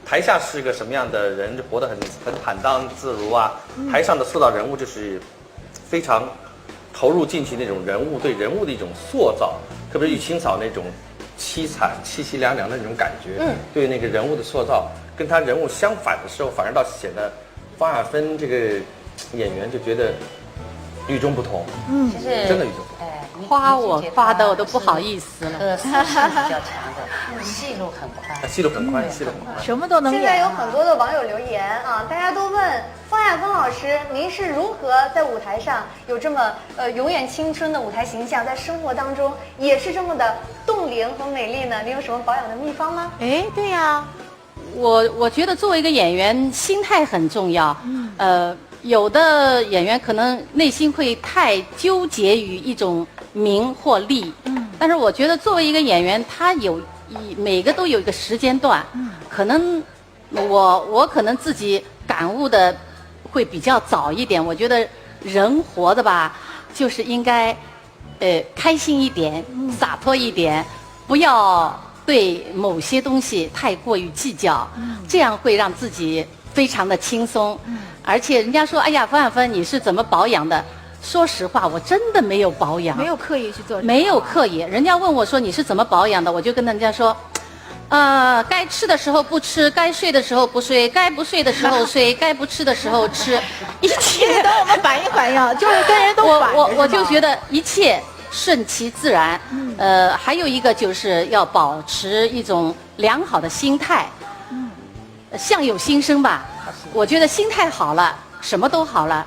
台下是个什么样的人，就活得很坦荡自如啊。台上的塑造人物就是非常投入进去那种人物对人物的一种塑造，特别是玉清嫂那种凄惨、凄凄凉凉的那种感觉，对那个人物的塑造，跟他人物相反的时候，反而倒显得方亚芬这个演员就觉得与众不同。其实真的与众不同。夸我夸的我都不好意思了。思想比较强的，戏路很宽，戏路很宽，什么都能演。现在有很多的网友留言啊，大家都问方亚芬老师，您是如何在舞台上有这么永远青春的舞台形象，在生活当中也是这么的冻冻龄和美丽呢？你有什么保养的秘方吗？哎，对呀，我觉得作为一个演员，心态很重要。有的演员可能内心会太纠结于一种名或利，但是我觉得作为一个演员，他每个都有一个时间段，可能我可能自己感悟的会比较早一点。我觉得人活的吧，就是应该开心一点，洒脱一点，不要对某些东西太过于计较，这样会让自己非常的轻松。而且人家说，哎呀，方亚芬你是怎么保养的？说实话，我真的没有保养，没有刻意去做，没有刻意。人家问我说你是怎么保养的，我就跟人家说，该吃的时候不吃，该睡的时候不睡，该不睡的时候睡，该不吃的时候吃，一切等我们反应反应，就是跟人都反着。我就觉得一切顺其自然。还有一个就是要保持一种良好的心态，相由心生吧。我觉得心态好了，什么都好了，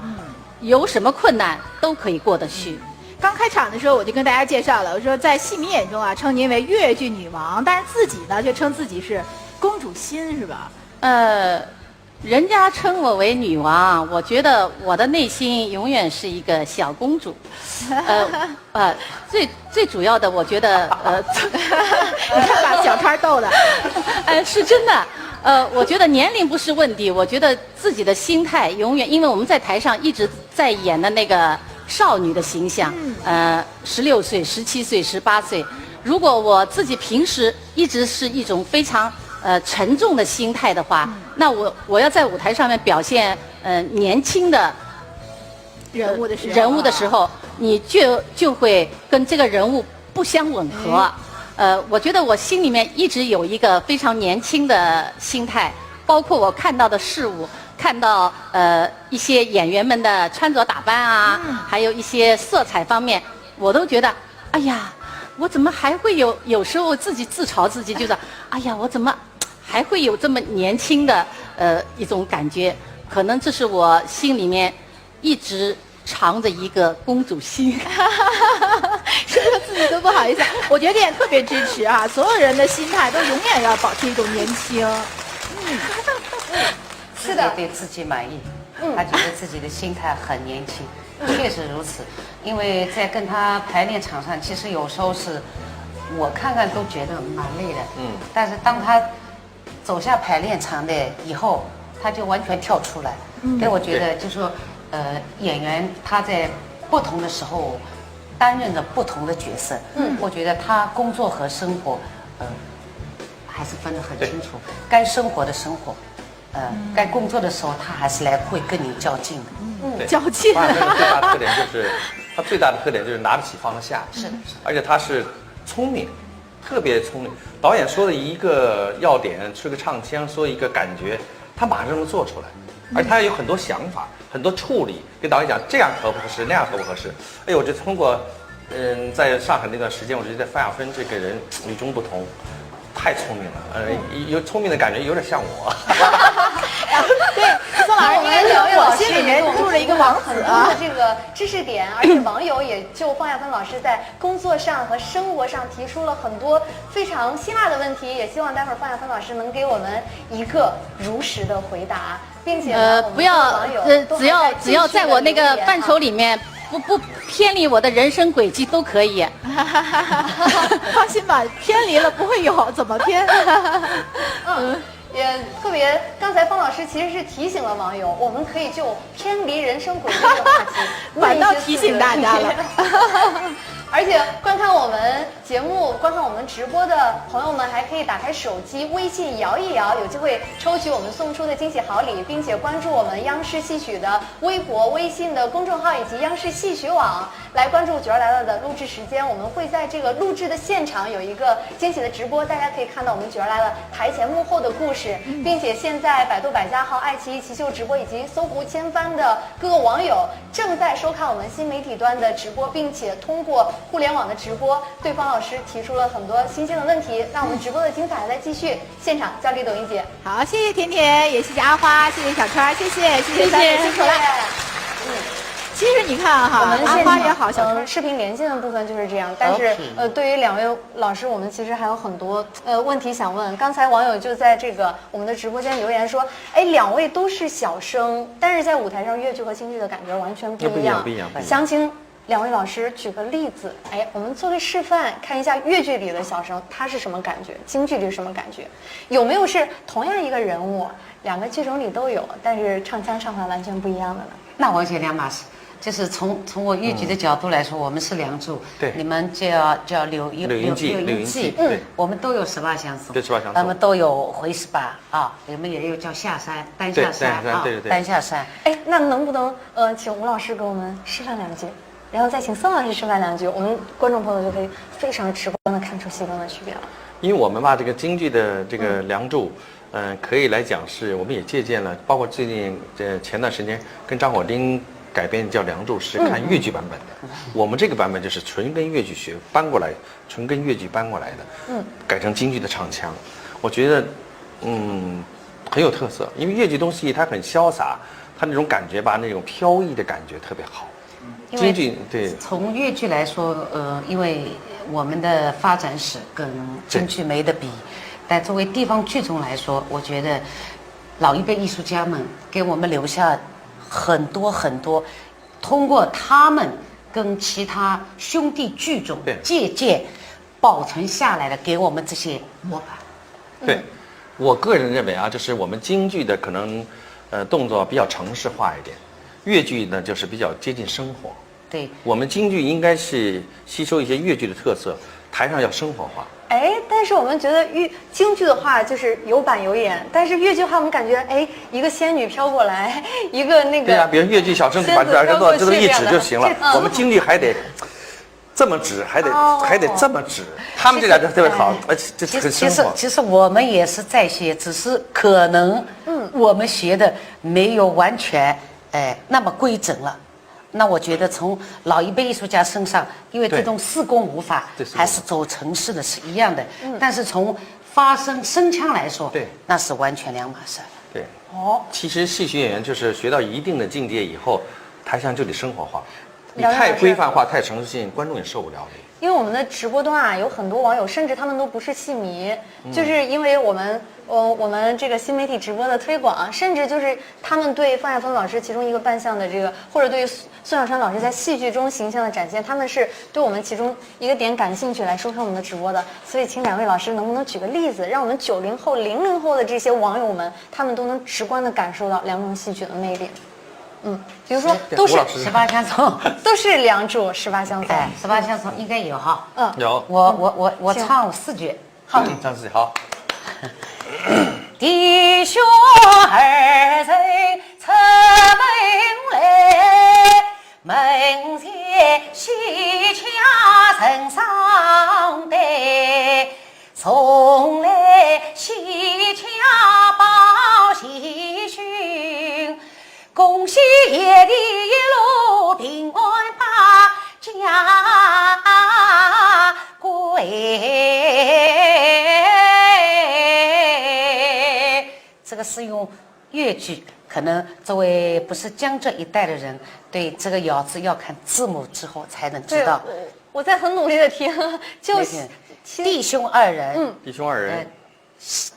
有什么困难都可以过得去。刚开场的时候我就跟大家介绍了，我说在戏迷眼中啊，称您为越剧女王，但是自己呢却称自己是公主心，是吧？人家称我为女王，我觉得我的内心永远是一个小公主。最主要的，我觉得你看把小川逗的，是真的。我觉得年龄不是问题，我觉得自己的心态永远，因为我们在台上一直在演的那个少女的形象，16岁、17岁、18岁。如果我自己平时一直是一种非常沉重的心态的话，那我要在舞台上面表现年轻的人物的时候，你就会跟这个人物不相吻合。我觉得我心里面一直有一个非常年轻的心态，包括我看到的事物，看到一些演员们的穿着打扮啊，还有一些色彩方面，我都觉得，哎呀，我怎么还会有时候自己自嘲自己，就是哎呀，我怎么还会有这么年轻的一种感觉？可能这是我心里面一直藏着一个公主心。说自己都不好意思。我觉得也特别支持啊，所有人的心态都永远要保持一种年轻。是的，对自己满意，他觉得自己的心态很年轻，确实如此。因为在跟他排练场上，其实有时候是我看看都觉得蛮累的，但是当他走下排练场的以后，他就完全跳出来。所以我觉得就是说，演员他在不同的时候担任着不同的角色。我觉得他工作和生活，还是分得很清楚。该生活的生活，该工作的时候，他还是会跟你较劲的。较劲。他最大的特点就是拿得起放得下。是的，而且他是聪明，特别聪明。导演说的一个要点，吹个唱腔，说一个感觉，他马上能做出来。而且他有很多想法，很多处理，跟导演讲这样合不合适，那样合不合适。哎，我就通过，在上海那段时间，我觉得范亚芬这个人与众不同，太聪明了。有聪明的感觉，有点像我。对，宋老师，应该聊我心里面住了一个王子啊。这个知识点，而且网友也就方亚芬老师在工作上和生活上提出了很多非常辛辣的问题，也希望待会儿方亚芬老师能给我们一个如实的回答，并且不要只要在我那个范畴里面不偏离我的人生轨迹都可以。放心吧，偏离了不会有，怎么偏？也特别，刚才方老师其实是提醒了网友，我们可以就偏离人生轨迹的话题，反倒提醒大家了。而且观看我们节目、观看我们直播的朋友们，还可以打开手机微信摇一摇，有机会抽取我们送出的惊喜好礼，并且关注我们央视戏曲的微博、微信的公众号以及央视戏曲网，来关注《角儿来了》的录制时间。我们会在这个录制的现场有一个惊喜的直播，大家可以看到我们《角儿来了》台前幕后的故事，并且现在百度百家号、爱奇艺奇秀直播以及搜狐千帆的各个网友正在收看我们新媒体端的直播，并且通过互联网的直播对方老师提出了很多新鲜的问题。那我们直播的精彩还在继续，现场交给董一姐。好，谢谢甜甜，也谢谢阿花，谢谢小川，谢谢三位辛苦了。其实你看哈，我们现花也好，小场视频连线的部分就是这样。但是对于两位老师，我们其实还有很多问题想问。刚才网友就在这个我们的直播间留言说，哎，两位都是小生，但是在舞台上粤剧和京剧的感觉完全不一样。不一样。详情两位老师举个例子，哎，我们做个示范，看一下粤剧里的小生他是什么感觉，京剧里是什么感觉，有没有是同样一个人物，两个剧种里都有，但是唱腔唱法完全不一样的呢？那完全两码事。就是从我粤剧的角度来说，我们是梁祝，对，你们叫柳荫记，我们都有18相送，对，18相送，他们都有回18啊，你们也有叫下山，单下山啊，对，单下山。哎，那能不能请吴老师给我们示范两句，然后再请宋老师示范两句，我们观众朋友就可以非常直观的看出戏风的区别了。因为我们吧，这个京剧的这个梁祝，可以来讲是我们也借鉴了，包括最近前段时间跟张火丁改编叫《梁祝》是看粤剧版本的，我们这个版本就是纯跟粤剧搬过来，纯跟粤剧搬过来的，改成京剧的唱腔，我觉得，很有特色。因为粤剧东西它很潇洒，它那种感觉吧，那种飘逸的感觉特别好。京剧对，从粤剧来说，因为我们的发展史跟京剧没得比，但作为地方剧种来说，我觉得老一辈艺术家们给我们留下很多，通过他们跟其他兄弟剧种借鉴保存下来的，给我们这些模板。对，我个人认为啊，就是我们京剧的可能，动作比较程式化一点，粤剧呢就是比较接近生活。对，我们京剧应该是吸收一些粤剧的特色，台上要生活化。哎，但是我们觉得京剧的话就是有板有眼，但是粤剧的话，我们感觉哎，一个仙女飘过来，一个那个对啊，比如粤剧小生把这么一指就行了，我们京剧还得这么指，还得这么指，他们这俩就特别好，这很生活。其实我们也是在学，只是可能我们学的没有完全那么规整了。那我觉得从老一辈艺术家身上，因为这种四功五法还是走程式的是一样的，但是从发声声腔来说，对，那是完全两码事。对，其实戏曲演员就是学到一定的境界以后，台上就得生活化，你太规范化、太程序性，观众也受不了你。因为我们的直播端啊，有很多网友，甚至他们都不是戏迷，就是因为我们这个新媒体直播的推广，甚至就是他们对方亚芬老师其中一个扮相的这个，或者对于孙小山老师在戏剧中形象的展现，他们是对我们其中一个点感兴趣来收看我们的直播的。所以，请两位老师能不能举个例子，让我们90后、00后的这些网友们，他们都能直观的感受到两种戏曲的魅力。比如说都是18相送，都是梁祝18相送，18相送应该有哈。有。我唱4句。好，唱4句好。弟兄二人出门来，门前喜洽人上待，送来喜洽报喜讯。恭喜爷的一路平安把家归。这个是用粤剧，可能作为不是江浙一带的人，对这个咬字要看字幕之后才能知道。我在很努力的听，就是弟兄二人，弟兄二人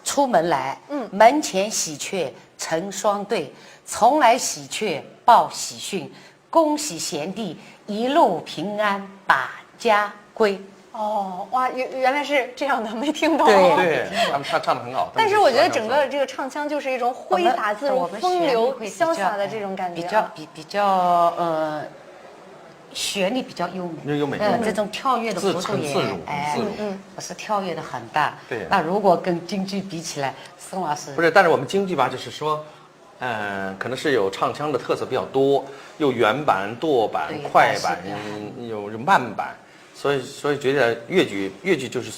出门来，门前喜鹊成双对。从来喜鹊报喜讯，恭喜贤弟一路平安把家归。哦，哇，原来是这样的，没听懂。对，他们唱得很好。但是我觉得整个这个唱腔就是一种挥洒自如、风流潇洒的这种感觉，比较旋律比较优美，这种跳跃的幅度也不是跳跃的很大。对，那如果跟京剧比起来，宋老师不是，但是我们京剧吧，就是说。可能是有唱腔的特色比较多，有原版、剁版、快版，有慢版，所以觉得粤剧就是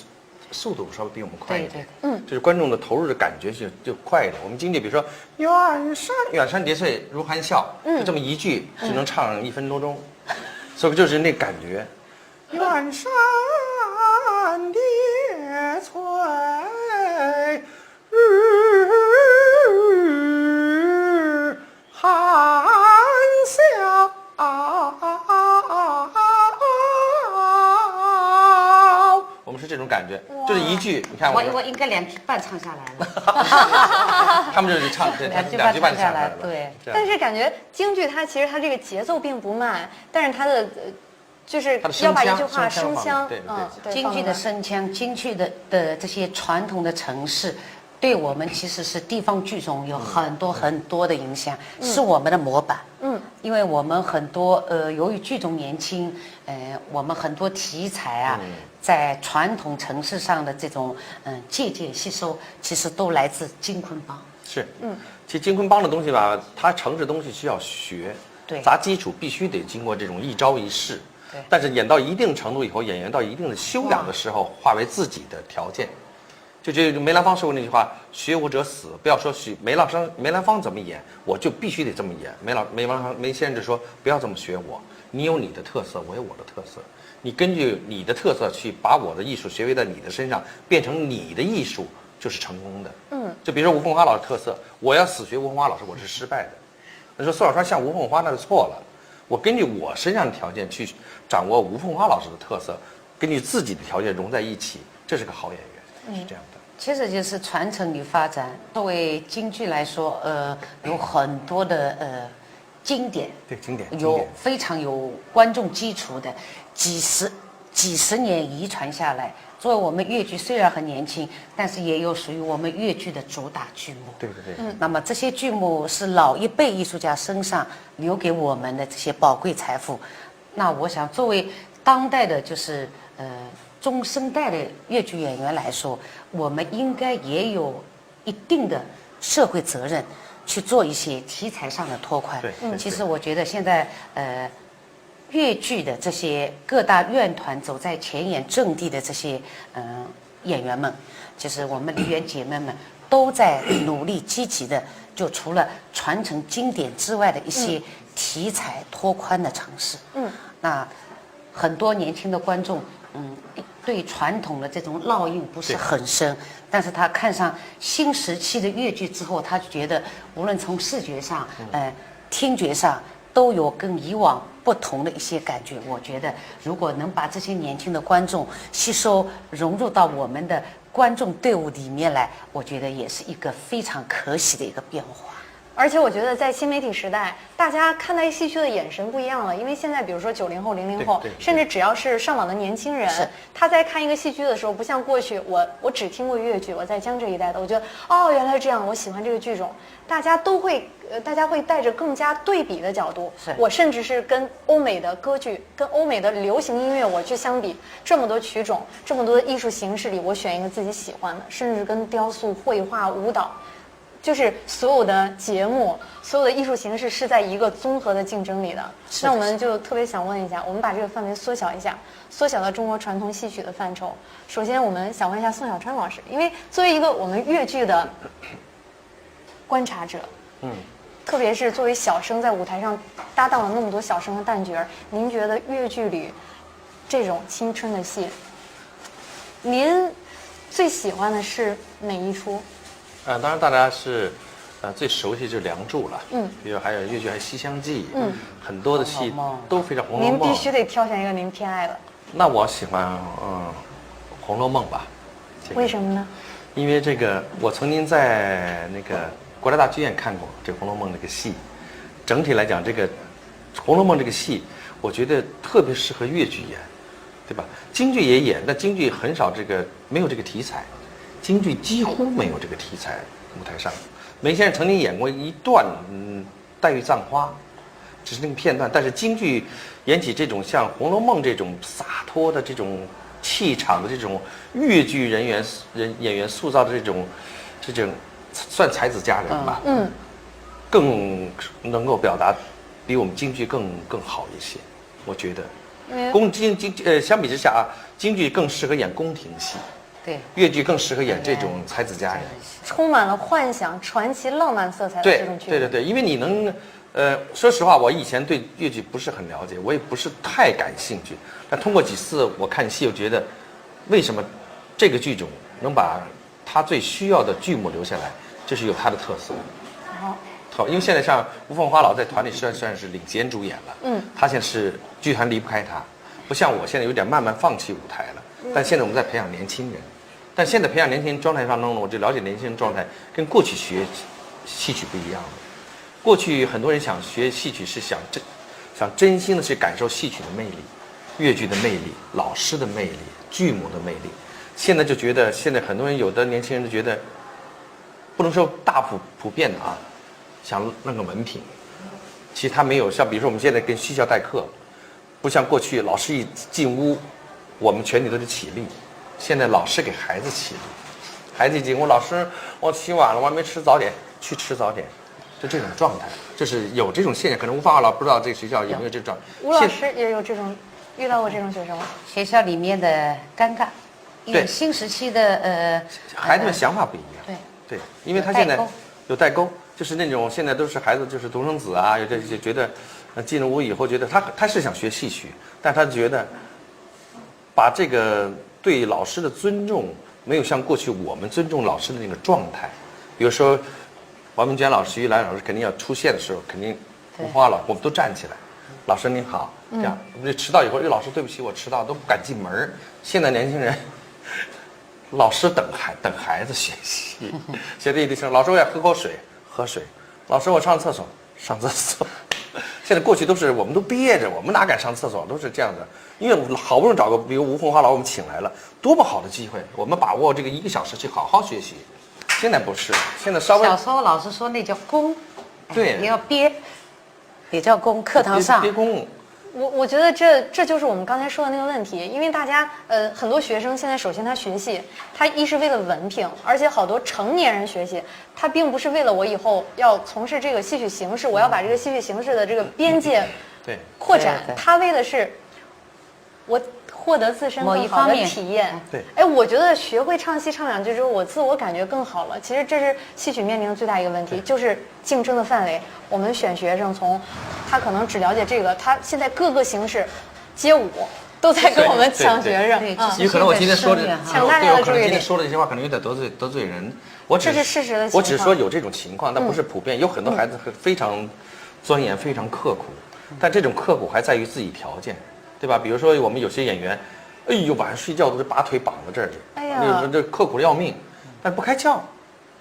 速度稍微比我们快一点，就是观众的投入的感觉就快一点。我们京剧比如说远山叠翠如含笑，就这么一句就能唱1分多钟，所以就是那感觉。远山叠翠。含笑觉，就是一句，你看我应该2句半唱下来了。他们就是唱2句半唱下来了。对。但是感觉京剧它其实它这个节奏并不慢，但是它的就是要把一句话声腔，京剧的声腔，京剧的这些传统的程式。对我们其实是地方剧种有很多的影响，是我们的模板。因为我们很多由于剧种年轻，我们很多题材啊，在传统程式上的这种借鉴吸收，其实都来自京昆帮。是，其实京昆帮的东西吧，它程式东西需要学，对，砸基础必须得经过这种一招一式。对，但是演到一定程度以后，演员到一定的修养的时候，化为自己的条件。就这梅兰芳说过那句话：“学武者死。”不要说梅兰芳怎么演，我就必须得这么演。梅先生说：“不要这么学我，你有你的特色，我有我的特色。你根据你的特色去把我的艺术学位在你的身上，变成你的艺术，就是成功的。”就比如说吴凤花老师特色，我要死学吴凤花老师，我是失败的。那说宋小川像吴凤花，那就错了。我根据我身上的条件去掌握吴凤花老师的特色，根据自己的条件融在一起，这是个好演员，是这样的。其实就是传承与发展。作为京剧来说，有很多的经典，对经典有非常有观众基础的，几十年遗传下来。作为我们粤剧虽然很年轻，但是也有属于我们粤剧的主打剧目。对。那么这些剧目是老一辈艺术家身上留给我们的这些宝贵财富。那我想，作为当代的就是中生代的粤剧演员来说，我们应该也有一定的社会责任，去做一些题材上的拓宽。对，其实我觉得现在粤剧的这些各大院团走在前沿阵地的这些演员们，就是我们梨园姐妹们，都在努力积极的，就除了传承经典之外的一些题材拓宽的尝试。那很多年轻的观众。对传统的这种烙印不是很深，但是他看上新时期的粤剧之后，他就觉得无论从视觉上、听觉上都有跟以往不同的一些感觉。我觉得如果能把这些年轻的观众吸收融入到我们的观众队伍里面来，我觉得也是一个非常可喜的一个变化。而且我觉得在新媒体时代，大家看待戏曲的眼神不一样了。因为现在，比如说90后、00后，甚至只要是上网的年轻人，他在看一个戏剧的时候，不像过去我只听过粤剧，我在江浙一带的，我觉得原来这样，我喜欢这个剧种。大家会带着更加对比的角度。我甚至是跟欧美的歌剧、跟欧美的流行音乐我去相比，这么多曲种，这么多的艺术形式里，我选一个自己喜欢的，甚至跟雕塑、绘画、舞蹈。就是所有的节目，所有的艺术形式是在一个综合的竞争里的。那我们就特别想问一下，我们把这个范围缩小一下，缩小到中国传统戏曲的范畴。首先，我们想问一下宋小川老师，因为作为一个我们粤剧的观察者，特别是作为小生在舞台上搭档了那么多小生的旦角，您觉得粤剧里这种青春的戏，您最喜欢的是哪一出？当然大家是，最熟悉就是《梁祝》了。比如还有粤剧，还有《西厢记》。很多的戏都非常《红楼梦》。您必须得挑选一个您偏爱的。那我喜欢《红楼梦》吧。为什么呢？因为这个，我曾经在那个国家大剧院看过这《红楼梦》这个戏。整体来讲，这个《红楼梦》这个戏，我觉得特别适合粤剧演，对吧？京剧也演，但京剧很少没有这个题材。京剧几乎没有这个题材，舞台上，梅先生曾经演过一段黛玉葬花，只是那个片段。但是京剧演起这种像《红楼梦》这种洒脱的这种气场的这种粤剧演员塑造的这种算才子佳人吧，更能够表达比我们京剧更好一些，我觉得。相比之下啊，京剧更适合演宫廷戏。对，粤剧更适合演这种才子佳人，充满了幻想、传奇、浪漫色彩的这种剧。对，因为你能，说实话，我以前对粤剧不是很了解，我也不是太感兴趣。但通过几次我看戏，我觉得，为什么这个剧种能把它最需要的剧目留下来，这是有它的特色。好，因为现在像吴凤花老在团里算是领衔主演了，他现在是剧团离不开他，不像我现在有点慢慢放弃舞台了。但现在我们在培养年轻人，但现在培养年轻人状态当中呢，我就了解年轻人状态跟过去学戏曲不一样了。过去很多人想学戏曲是想真心的去感受戏曲的魅力，越剧的魅力，老师的魅力，剧目的魅力。现在就觉得，现在很多人有的年轻人就觉得，不能说大普遍的啊，想弄个文凭。其实他没有像，比如说我们现在跟学校代课，不像过去老师一进屋，我们全体都是起立。现在老师给孩子起立，孩子一进屋，老师我起晚了，我还没吃早点，去吃早点，就这种状态，就是有这种现象。可能吴芳华老不知道这个学校有没有这种。吴老师也有这种遇到过这种学生吗？学校里面的尴尬，因为新时期的孩子们想法不一样。对，因为他现在有代沟。就是那种现在都是孩子，就是独生子啊，有这些觉得，进了屋以后觉得他是想学戏曲，但他觉得把这个对老师的尊重没有像过去我们尊重老师的那个状态。比如说王明娟老师、于兰老师肯定要出现的时候，肯定吴花了，我们都站起来，老师您好，这样。我们迟到以后，于老师对不起，我迟到，都不敢进门。现在年轻人。老师等孩子学习，学这一声，老师我要喝口水，喝水，老师我上厕所，上厕所。现在过去都是我们都憋着，我们哪敢上厕所，都是这样的。因为好不容易找个比如吴红华老师我们请来了，多么好的机会，我们把握这个1个小时去好好学习。现在不是，现在稍微。小时候老师说那叫功，对，也要憋，也叫功。课堂上憋功。我觉得这就是我们刚才说的那个问题，因为大家很多学生现在首先他学戏，他一是为了文凭，而且好多成年人学戏，他并不是为了我以后要从事这个戏曲形式，我要把这个戏曲形式的这个边界扩展，他为的是我获得自身更好的体验。对，哎，我觉得学会唱戏唱两句之后，我自我感觉更好了。其实这是戏曲面临的最大一个问题，就是竞争的范围。我们选学生从他可能只了解这个，他现在各个形式，街舞都在跟我们抢学生。对，有可能我今天说的，抢大家的注意力。今天说的这些话可能有点得罪人。这是事实的情况。我只是说有这种情况，但不是普遍。有很多孩子非常钻研，非常刻苦，但这种刻苦还在于自己条件。对吧？比如说我们有些演员，哎呦，晚上睡觉都是把腿绑在这儿，哎呀，这刻苦的要命，但不开窍。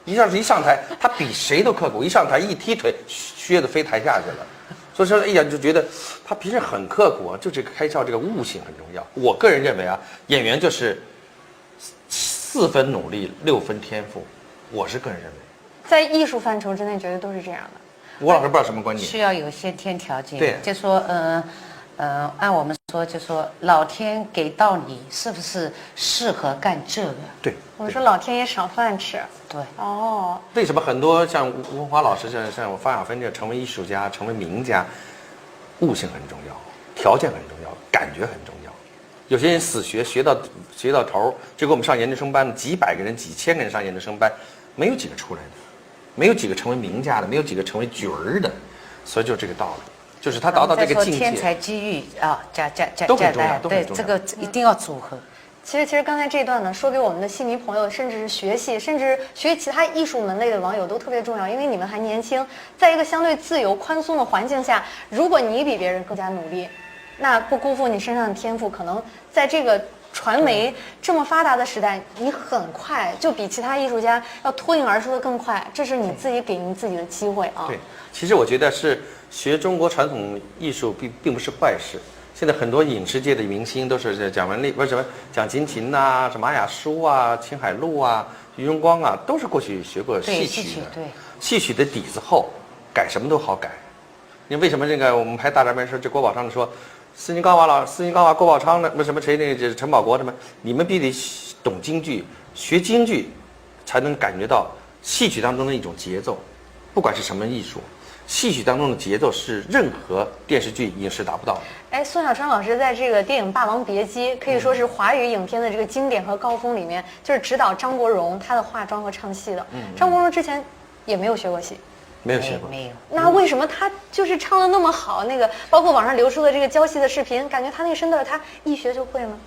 一上台，他比谁都刻苦，一上台一踢腿，靴子飞台下去了。所以说，哎呀，就觉得他平时很刻苦啊，就这个开窍，这个悟性很重要。我个人认为啊，演员就是4分努力，6分天赋，我是个人认为。在艺术范畴之内，绝对都是这样的。吴老师不知道什么观点？需要有先天条件。对，就说按我们说，就说老天给到你，是不是适合干这个？对，我们说老天爷赏饭吃。对，哦，为什么很多像吴华老师像我方亚芬这成为艺术家、成为名家，悟性很重要，条件很重要，感觉很重要。有些人死学到头，就给我们上研究生班，几百个人、几千个人上研究生班，没有几个出来的，没有几个成为名家的，没有几个成为角儿的，所以就这个道理。就是他达到这个境界，天才机遇啊，都很重要，对，这个一定要组合。其实刚才这段呢，说给我们的戏迷朋友，甚至是学戏，甚至学其他艺术门类的网友都特别重要，因为你们还年轻，在一个相对自由宽松的环境下，如果你比别人更加努力，那不辜负你身上的天赋，可能在这个传媒这么发达的时代，你很快就比其他艺术家要脱颖而出的更快，这是你自己给你自己的机会啊。对，其实我觉得是学中国传统艺术并不是坏事。现在很多影视界的明星都是蒋雯丽，不是什么蒋勤勤呐、什么马雅舒啊、秦海璐啊、于荣光啊，都是过去学过戏曲的。对，戏曲的底子厚，改什么都好改。你为什么这个我们拍大杂片说这郭宝昌说，斯琴高娃郭宝昌那什么谁那个陈宝国什么，你们必须得懂京剧，学京剧，才能感觉到戏曲当中的一种节奏，不管是什么艺术。戏曲当中的节奏是任何电视剧、影视达不到的。哎，宋小川老师在这个电影《霸王别姬》可以说是华语影片的这个经典和高峰里面，就是指导张国荣他的化妆和唱戏的。张国荣之前也没有学过戏，没有学过，没有。那为什么他就是唱的那么好？那个包括网上流出的这个教戏的视频，感觉他那个身段他一学就会呢？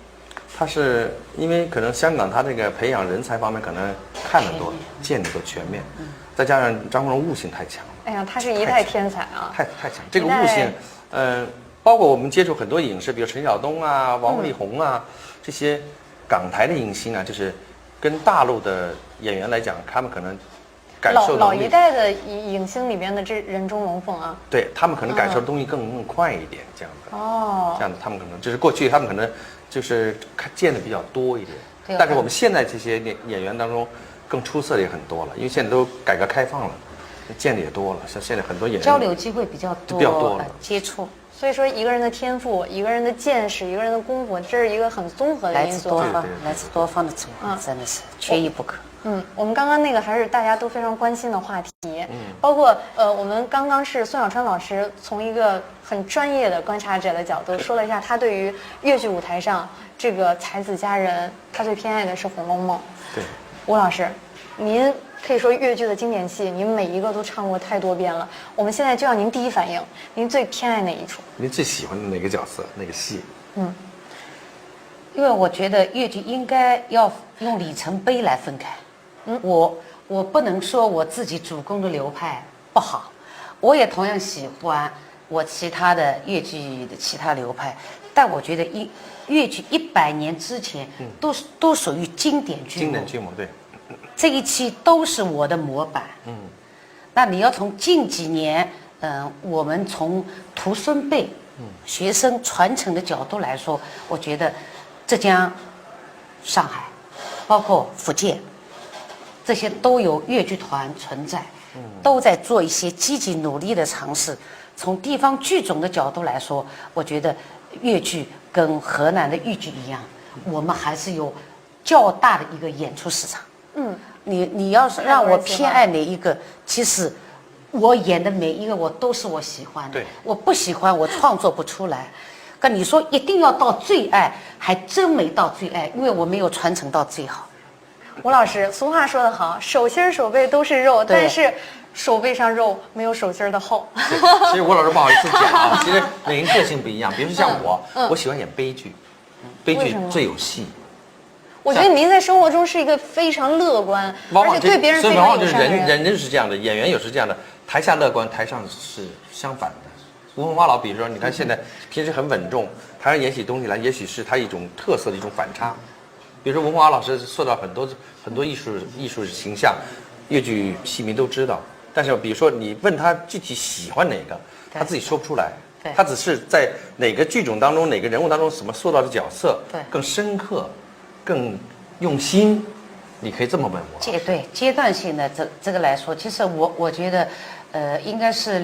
他是因为可能香港他这个培养人才方面可能看得多、见得多、全面，再加上张国荣悟性太强。哎呀，他是一代天才啊！太强，这个悟性，包括我们接触很多影视，比如陈晓东啊、王力宏啊，这些港台的影星啊，就是跟大陆的演员来讲，他们可能感受老一代的影星里边的这人中龙凤啊，对他们可能感受的东西更快一点，这样的。哦，这样的他们可能就是过去他们可能就是见的比较多一点，对但是我们现在这些演员当中更出色的也很多了，因为现在都改革开放了，见的也多了，像现在很多演员交流机会比较多了，接触。所以说，一个人的天赋、一个人的见识、一个人的功夫，这是一个很综合的因素。来自多方的组合，真的是缺一不可。我们刚刚那个还是大家都非常关心的话题，包括我们刚刚是孙小川老师从一个很专业的观察者的角度说了一下他对于粤剧舞台上这个才子佳人，他最偏爱的是《红楼梦》。对，吴老师，您可以说粤剧的经典戏，您每一个都唱过太多遍了。我们现在就要您第一反应，您最偏爱哪一出？您最喜欢的哪个角色、哪个戏？因为我觉得粤剧应该要用里程碑来分开。我不能说我自己主攻的流派不好，我也同样喜欢我其他的粤剧的其他流派，但我觉得粤剧100年之前都属于经典剧目。经典剧目，对。这一期都是我的模板。那你要从近几年，我们从徒孙辈、学生传承的角度来说，我觉得浙江、上海，包括福建，这些都有粤剧团存在，都在做一些积极努力的尝试。从地方剧种的角度来说，我觉得粤剧跟河南的豫剧一样，我们还是有较大的一个演出市场。你要是让我偏爱哪一个，其实我演的每一个我都是我喜欢的。对，我不喜欢我创作不出来。跟你说一定要到最爱，还真没到最爱，因为我没有传承到最好。吴老师，俗话说得好，手心手背都是肉，但是手背上肉没有手心的厚。其实吴老师不好意思讲啊，其实每个人个性不一样。比如说像我喜欢演悲剧，悲剧最有戏。我觉得您在生活中是一个非常乐观，而且对别人非常友善的人。人是这样的，演员也是这样的，台下乐观，台上是相反的。吴凤花老，比如说，你看现在平时很稳重，台上演起东西来，也许是他一种特色的一种反差。比如说吴凤花老师塑造很多艺术形象，粤剧戏迷都知道。但是比如说你问他具体喜欢哪个，他自己说不出来。他只是在哪个剧种当中、哪个人物当中，怎么塑造的角色更深刻、更用心。你可以这么问我。阶段性的这个来说，其实我觉得，应该是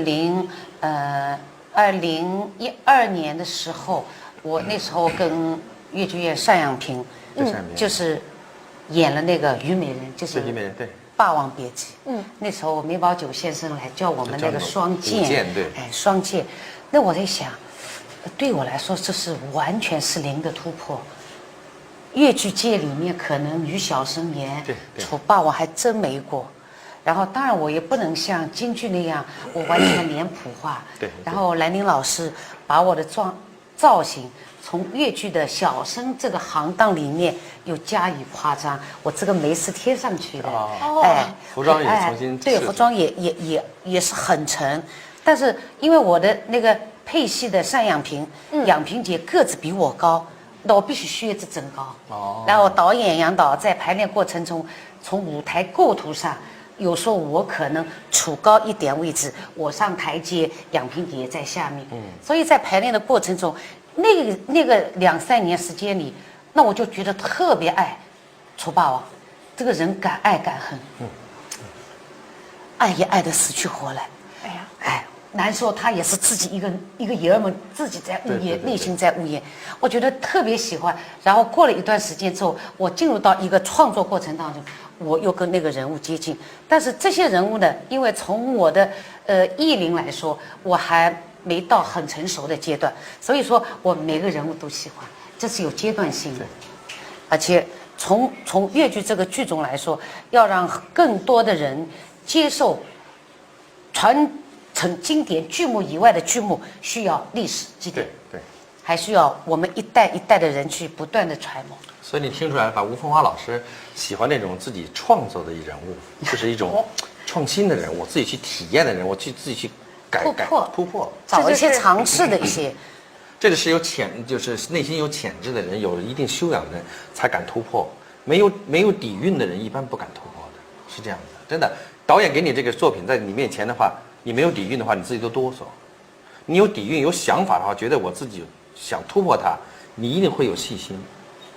2012年的时候，我那时候跟粤剧院单阳平，就是演了那个虞美人，就是虞美人，对，《霸王别姬》。那时候梅葆玖先生来教我们那个双剑，双剑。那我在想，对我来说这是完全是零的突破。粤剧界里面可能女小生演楚霸王还真没过。然后当然我也不能像京剧那样，我完全脸谱化。然后兰陵老师把我的造型从粤剧的小生这个行当里面又加以夸张，我这个眉是贴上去的。服装也重新对，服装也是很沉。但是因为我的那个配戏的单阳平，杨平姐个子比我高，那我必须靴子增高。然后导演杨导在排练过程中，从舞台构图上，有时候我可能处高一点位置，我上台阶，杨平姐在下面。所以在排练的过程中，那个2-3年时间里，那我就觉得特别爱楚霸王，这个人敢爱敢恨，爱也爱得死去活来。难受，他也是自己一个爷们，自己在呜咽，内心在呜咽。我觉得特别喜欢。然后过了一段时间之后，我进入到一个创作过程当中，我又跟那个人物接近。但是这些人物呢，因为从我的艺龄来说，我还没到很成熟的阶段，所以说我每个人物都喜欢，这是有阶段性的。而且从粤剧这个剧种来说，要让更多的人接受传承经典剧目以外的剧目，需要历史积淀，对，还需要我们一代一代的人去不断的揣摩。所以你听出来了吧？吴凤花老师喜欢那种自己创作的人物，就是一种创新的人物，自己去体验的人物，自己去突破，找一些尝试的一些。这个是有就是内心有潜质的人，有一定修养的人才敢突破，没有底蕴的人一般不敢突破的，是这样的。真的，导演给你这个作品在你面前的话，你没有底蕴的话，你自己都哆嗦；你有底蕴、有想法的话，觉得我自己想突破它，你一定会有信心，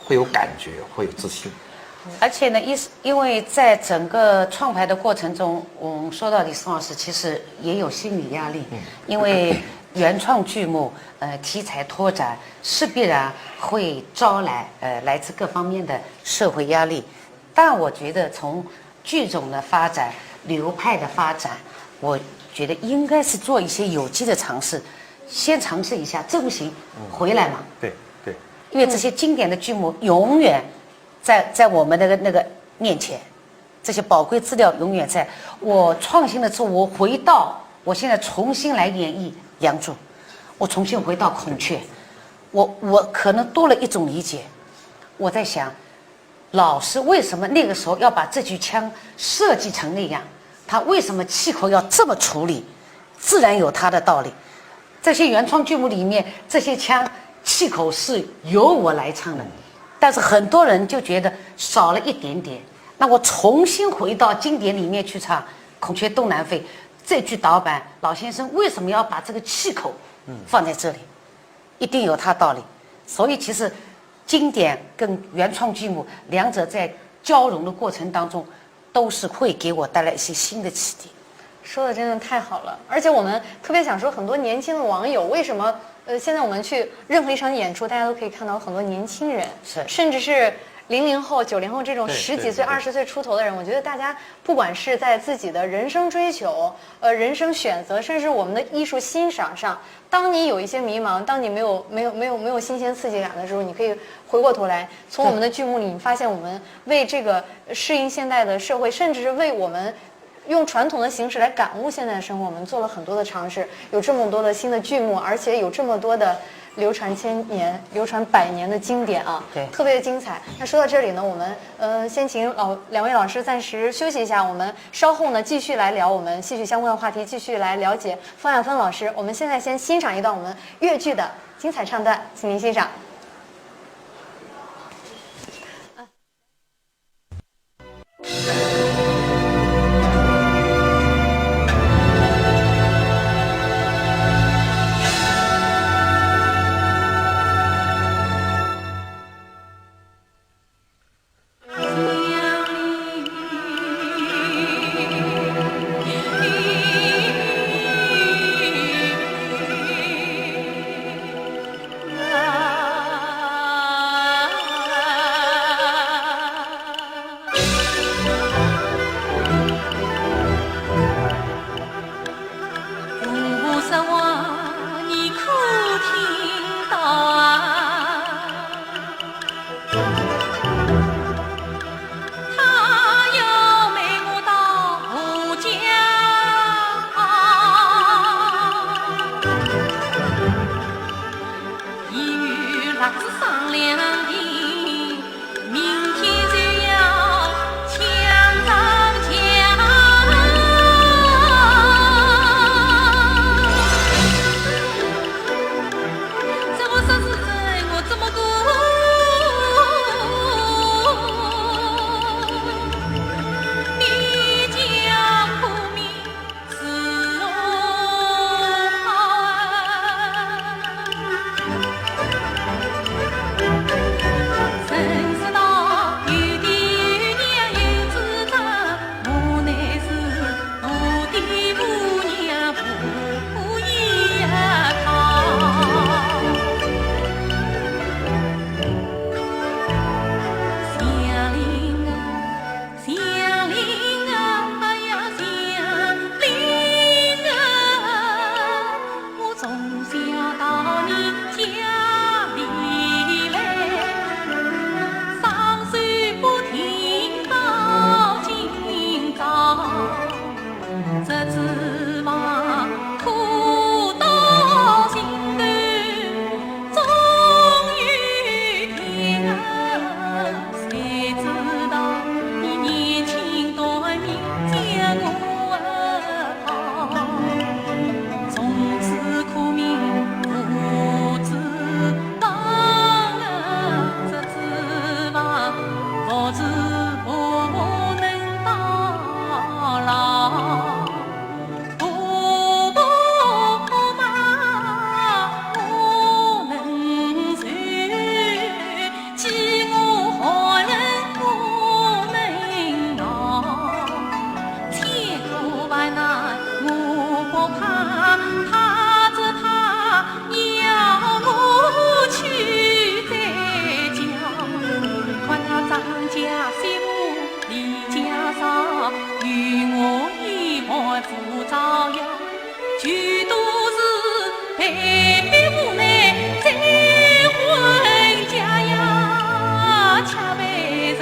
会有感觉，会有自信。而且呢，因为在整个创排的过程中，我们说到底，宋老师其实也有心理压力，因为原创剧目，题材拓展是必然会招来来自各方面的社会压力。但我觉得从剧种的发展、流派的发展，我觉得应该是做一些有机的尝试，先尝试一下，这不行，回来嘛。对对，因为这些经典的剧目永远在我们那个面前，这些宝贵资料永远在。我创新了之后，我现在重新来演绎《梁祝》，我重新回到孔雀，我可能多了一种理解。我在想，老师为什么那个时候要把这具枪设计成那样？他为什么气口要这么处理？自然有他的道理。这些原创剧目里面，这些枪气口是由我来唱的。但是很多人就觉得少了一点点，那我重新回到经典里面去唱《孔雀东南飞》这句导板，老先生为什么要把这个气口放在这里？一定有他道理。所以其实经典跟原创剧目两者在交融的过程当中，都是会给我带来一些新的启迪。说的真的太好了，而且我们特别想说，很多年轻的网友为什么现在我们去任何一场演出，大家都可以看到很多年轻人，甚至是00后、90后这种10几岁、20岁出头的人。我觉得大家不管是在自己的人生追求、人生选择，甚至我们的艺术欣赏上，当你有一些迷茫，当你没有新鲜刺激感的时候，你可以回过头来，从我们的剧目里，你发现我们为这个适应现代的社会，甚至是为我们用传统的形式来感悟现在的生活，我们做了很多的尝试，有这么多的新的剧目，而且有这么多的流传千年、流传100年的经典啊，对，特别的精彩。那说到这里呢，我们先请两位老师暂时休息一下，我们稍后呢继续来聊我们戏曲相关的话题，继续来了解方亚芬老师。我们现在先欣赏一段我们粤剧的精彩唱段，请您欣赏。啊上，与我一望复照耀，全都是陪无奈再回家呀，恰为人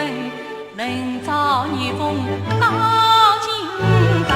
能遭逆风高进道。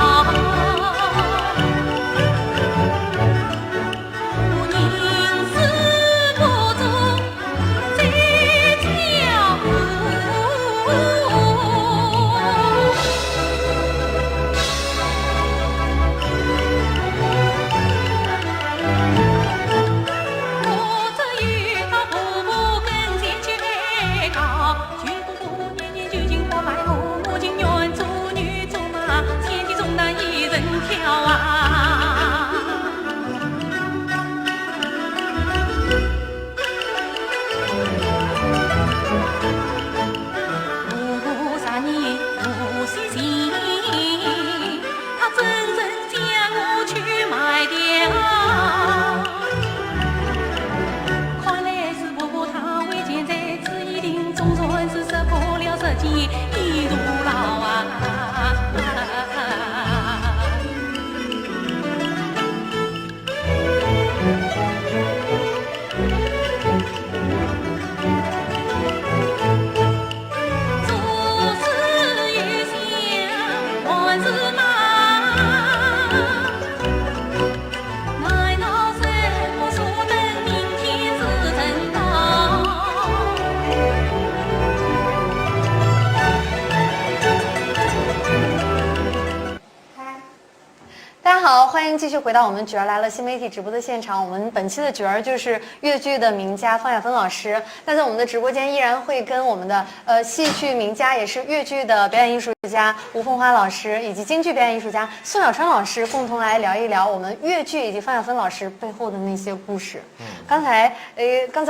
欢迎继续回到我们角儿来了新媒体直播的现场。我们本期的角儿就是粤剧的名家方亚芬老师。那在我们的直播间依然会跟我们的戏曲名家，也是粤剧的表演艺术家吴凤花老师，以及京剧表演艺术家宋小川老师，共同来聊一聊我们粤剧以及方亚芬老师背后的那些故事。刚才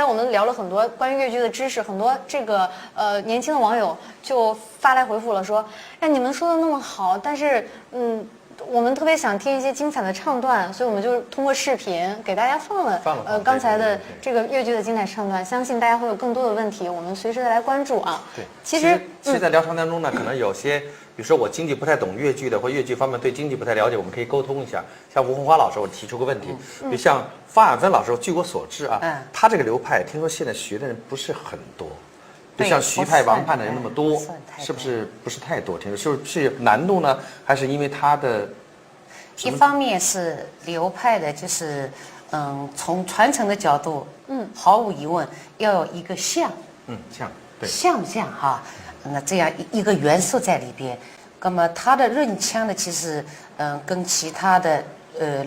我们聊了很多关于粤剧的知识，很多这个年轻的网友就发来回复了说，哎，你们说的那么好，但是我们特别想听一些精彩的唱段，所以我们就通过视频给大家放了刚才的这个粤剧的精彩唱段。相信大家会有更多的问题，我们随时再来关注啊。对，其实在疗程当中呢，可能有些，比如说我京剧不太懂粤剧的，或粤剧方面对京剧不太了解，我们可以沟通一下。像吴红花老师，我提出个问题，就像方亚芬老师，据我所知啊，他这个流派听说现在学的人不是很多。就像徐派、王派的人那么多，是不是太多？听说是难度呢，还是因为他的？一方面是流派的，就是从传承的角度，毫无疑问要有一个像，对，像哈，那这样一个元素在里边。那么他的润腔呢，其实跟其他的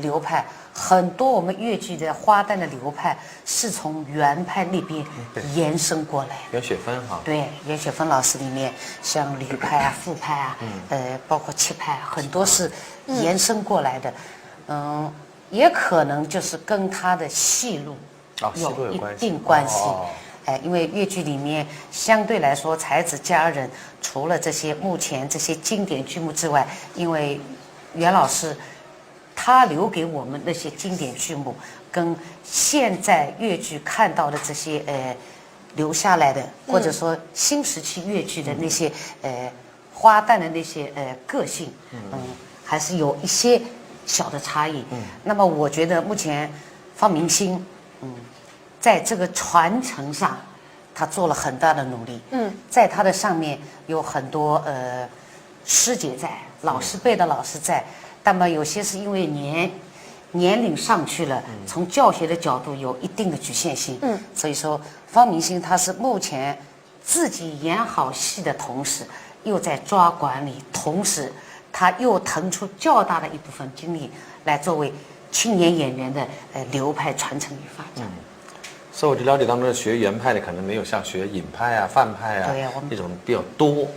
流派。很多我们粤剧的花旦的流派是从原派那边延伸过来。袁雪芬哈。对，袁雪芬老师里面，像吕派啊、傅派啊，包括戚派，很多是延伸过来的。也可能就是跟他的戏路有一定关系。因为粤剧里面相对来说才子佳人，除了这些目前这些经典剧目之外，因为袁老师。他留给我们那些经典剧目，跟现在粤剧看到的这些留下来的，或者说新时期粤剧的那些花旦的那些个性，还是有一些小的差异。那么我觉得目前方明星，在这个传承上，他做了很大的努力。在他的上面有很多师姐在，老师辈的老师在。那么有些是因为年龄上去了，从教学的角度有一定的局限性。所以说方明星他是目前自己演好戏的同时，又在抓管理，同时他又腾出较大的一部分精力来作为青年演员的流派传承与发展。所以我就了解当中学原派的可能没有像学尹派啊、范派啊那种比较多，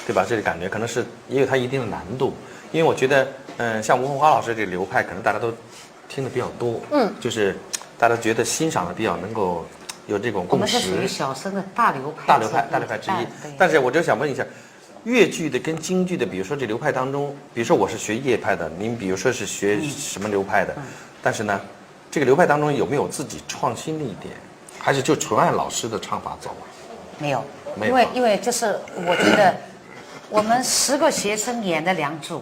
对吧？这个感觉可能是也有它一定的难度，因为我觉得。像吴红花老师这个流派，可能大家都听得比较多，就是大家觉得欣赏的比较能够有这种共识。我们是属于小生的大流派之一。但是我就想问一下，粤剧的跟京剧的，比如说这流派当中，比如说我是学叶派的，您比如说是学什么流派的，但是呢，这个流派当中有没有自己创新的一点，还是就纯按老师的唱法走？没有，因为就是我觉得。我们10个学生演的《梁祝》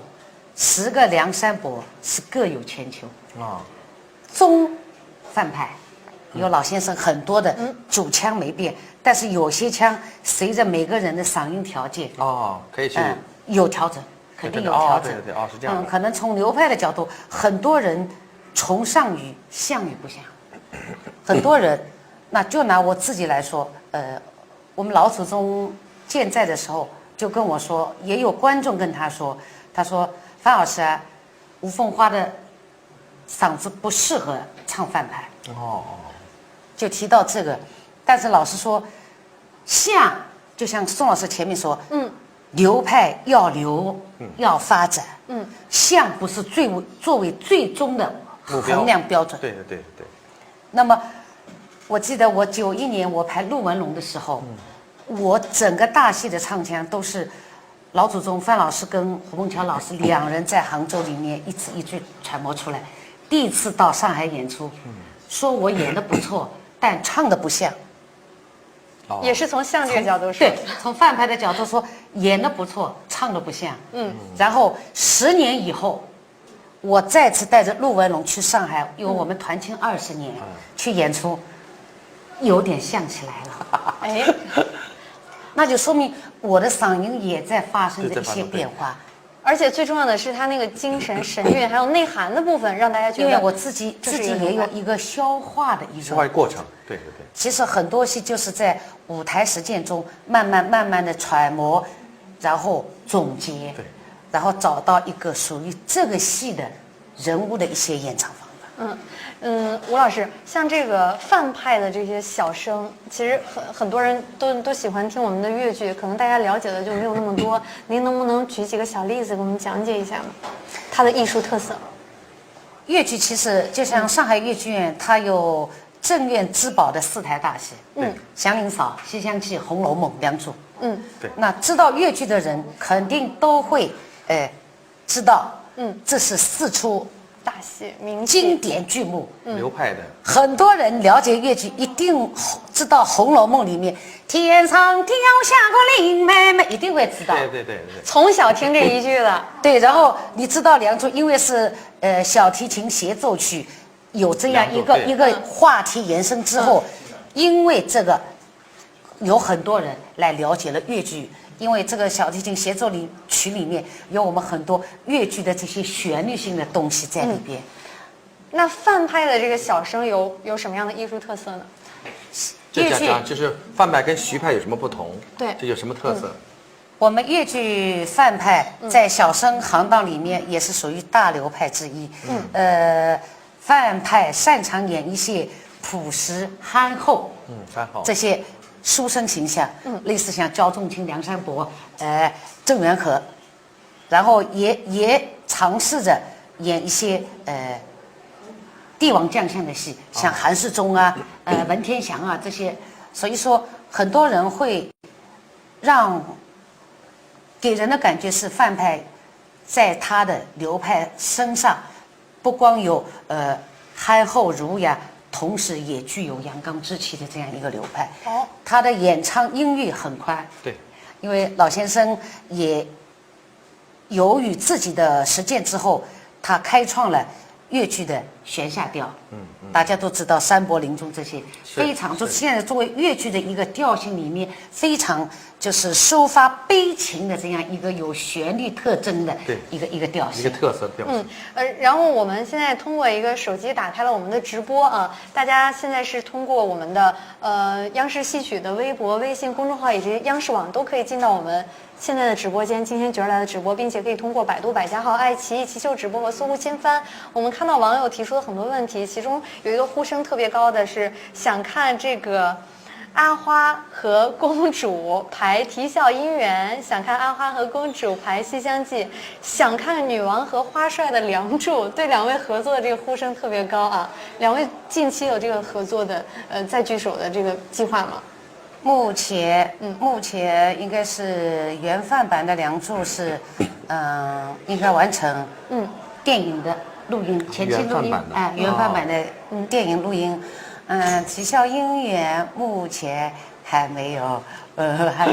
，10个梁山伯是各有千秋啊。中范派有老先生很多的主腔没变，但是有些腔随着每个人的嗓音条件可以去有调整，肯定有调整。对，是这样的。可能从流派的角度，很多人崇尚于像与不像，很多人，那就拿我自己来说，我们老祖宗健在的时候就跟我说，也有观众跟他说范老师啊，吴凤花的嗓子不适合唱范派就提到这个，但是老师说，像就像宋老师前面说，流派要流，要发展，像不是作为最终的衡量标准。对。那么，我记得我91年我排陆文龙的时候，我整个大戏的唱腔都是老祖宗范老师跟胡梦桥老师2人在杭州里面一字一句揣摩出来。第一次到上海演出，说我演的不错，但唱的不像。也是从像这个角度说，对，从范派的角度说，演的不错，唱的不像。然后10年以后，我再次带着陆文龙去上海，因为我们团庆20年，去演出，有点像起来了。哎，那就说明我的嗓音也在发生着一些变化。而且最重要的是，他那个精神神韵还有内涵的部分，让大家觉得，因为我自己也有一个消化的消化过程。对。其实很多戏就是在舞台实践中慢慢的揣摩，然后总结，然后找到一个属于这个戏的人物的一些演唱方法。吴老师，像这个范派的这些小生，其实很多人都喜欢听我们的粤剧，可能大家了解的就没有那么多。您能不能举几个小例子给我们讲解一下吗？它的艺术特色。粤剧其实就像上海粤剧院，它有镇院之宝的4台大戏，祥林嫂、西厢记、红楼梦、梁祝。对。那知道粤剧的人肯定都会知道，这是4出大戏名经典剧目，流派的。很多人了解粤剧，一定知道《红楼梦》里面天上掉下个林妹妹，一定会知道。对。从小听这一句的。对，然后你知道《梁祝》，因为是小提琴协奏曲，有这样一个话题延伸之后，因为这个有很多人来了解了粤剧。因为这个小提琴协奏曲里面有我们很多粤剧的这些旋律性的东西在里边。那范派的这个小生有什么样的艺术特色呢？这讲就是范派跟徐派有什么不同？对，这有什么特色？我们粤剧范派在小生行当里面也是属于大流派之一。范派擅长演一些朴实憨厚，憨厚这些书生形象，类似像焦仲卿、梁山伯，郑元和，然后也尝试着演一些帝王将相的戏，像韩世忠啊、文天祥啊这些。所以说，很多人会给人的感觉是范派在他的流派身上，不光有憨厚儒雅。同时也具有阳刚之气的这样一个流派。他的演唱音域很宽。对，因为老先生也由于自己的实践之后，他开创了粤剧的弦下调。大家都知道山伯临终这些非常，就现在作为粤剧的一个调性里面非常就是抒发悲情的这样一个有旋律特征的一个调性，一个特色调性。然后我们现在通过一个手机打开了我们的直播啊，大家现在是通过我们的央视戏曲的微博、微信公众号以及央视网都可以进到我们现在的直播间，今天角儿来的直播，并且可以通过百度百家号、爱奇艺、奇秀直播和搜狐新番，我们看到网友提出了很多问题，其中有一个呼声特别高的是想看这个阿花和公主排啼笑姻缘，想看阿花和公主排西厢记，想看女王和花帅的梁祝，对两位合作的这个呼声特别高啊！两位近期有这个合作的再聚首的这个计划吗？目前应该是原范版的《梁祝》是，应该完成电影的录音，前期录音原范版的电影录音，啼笑姻缘目前还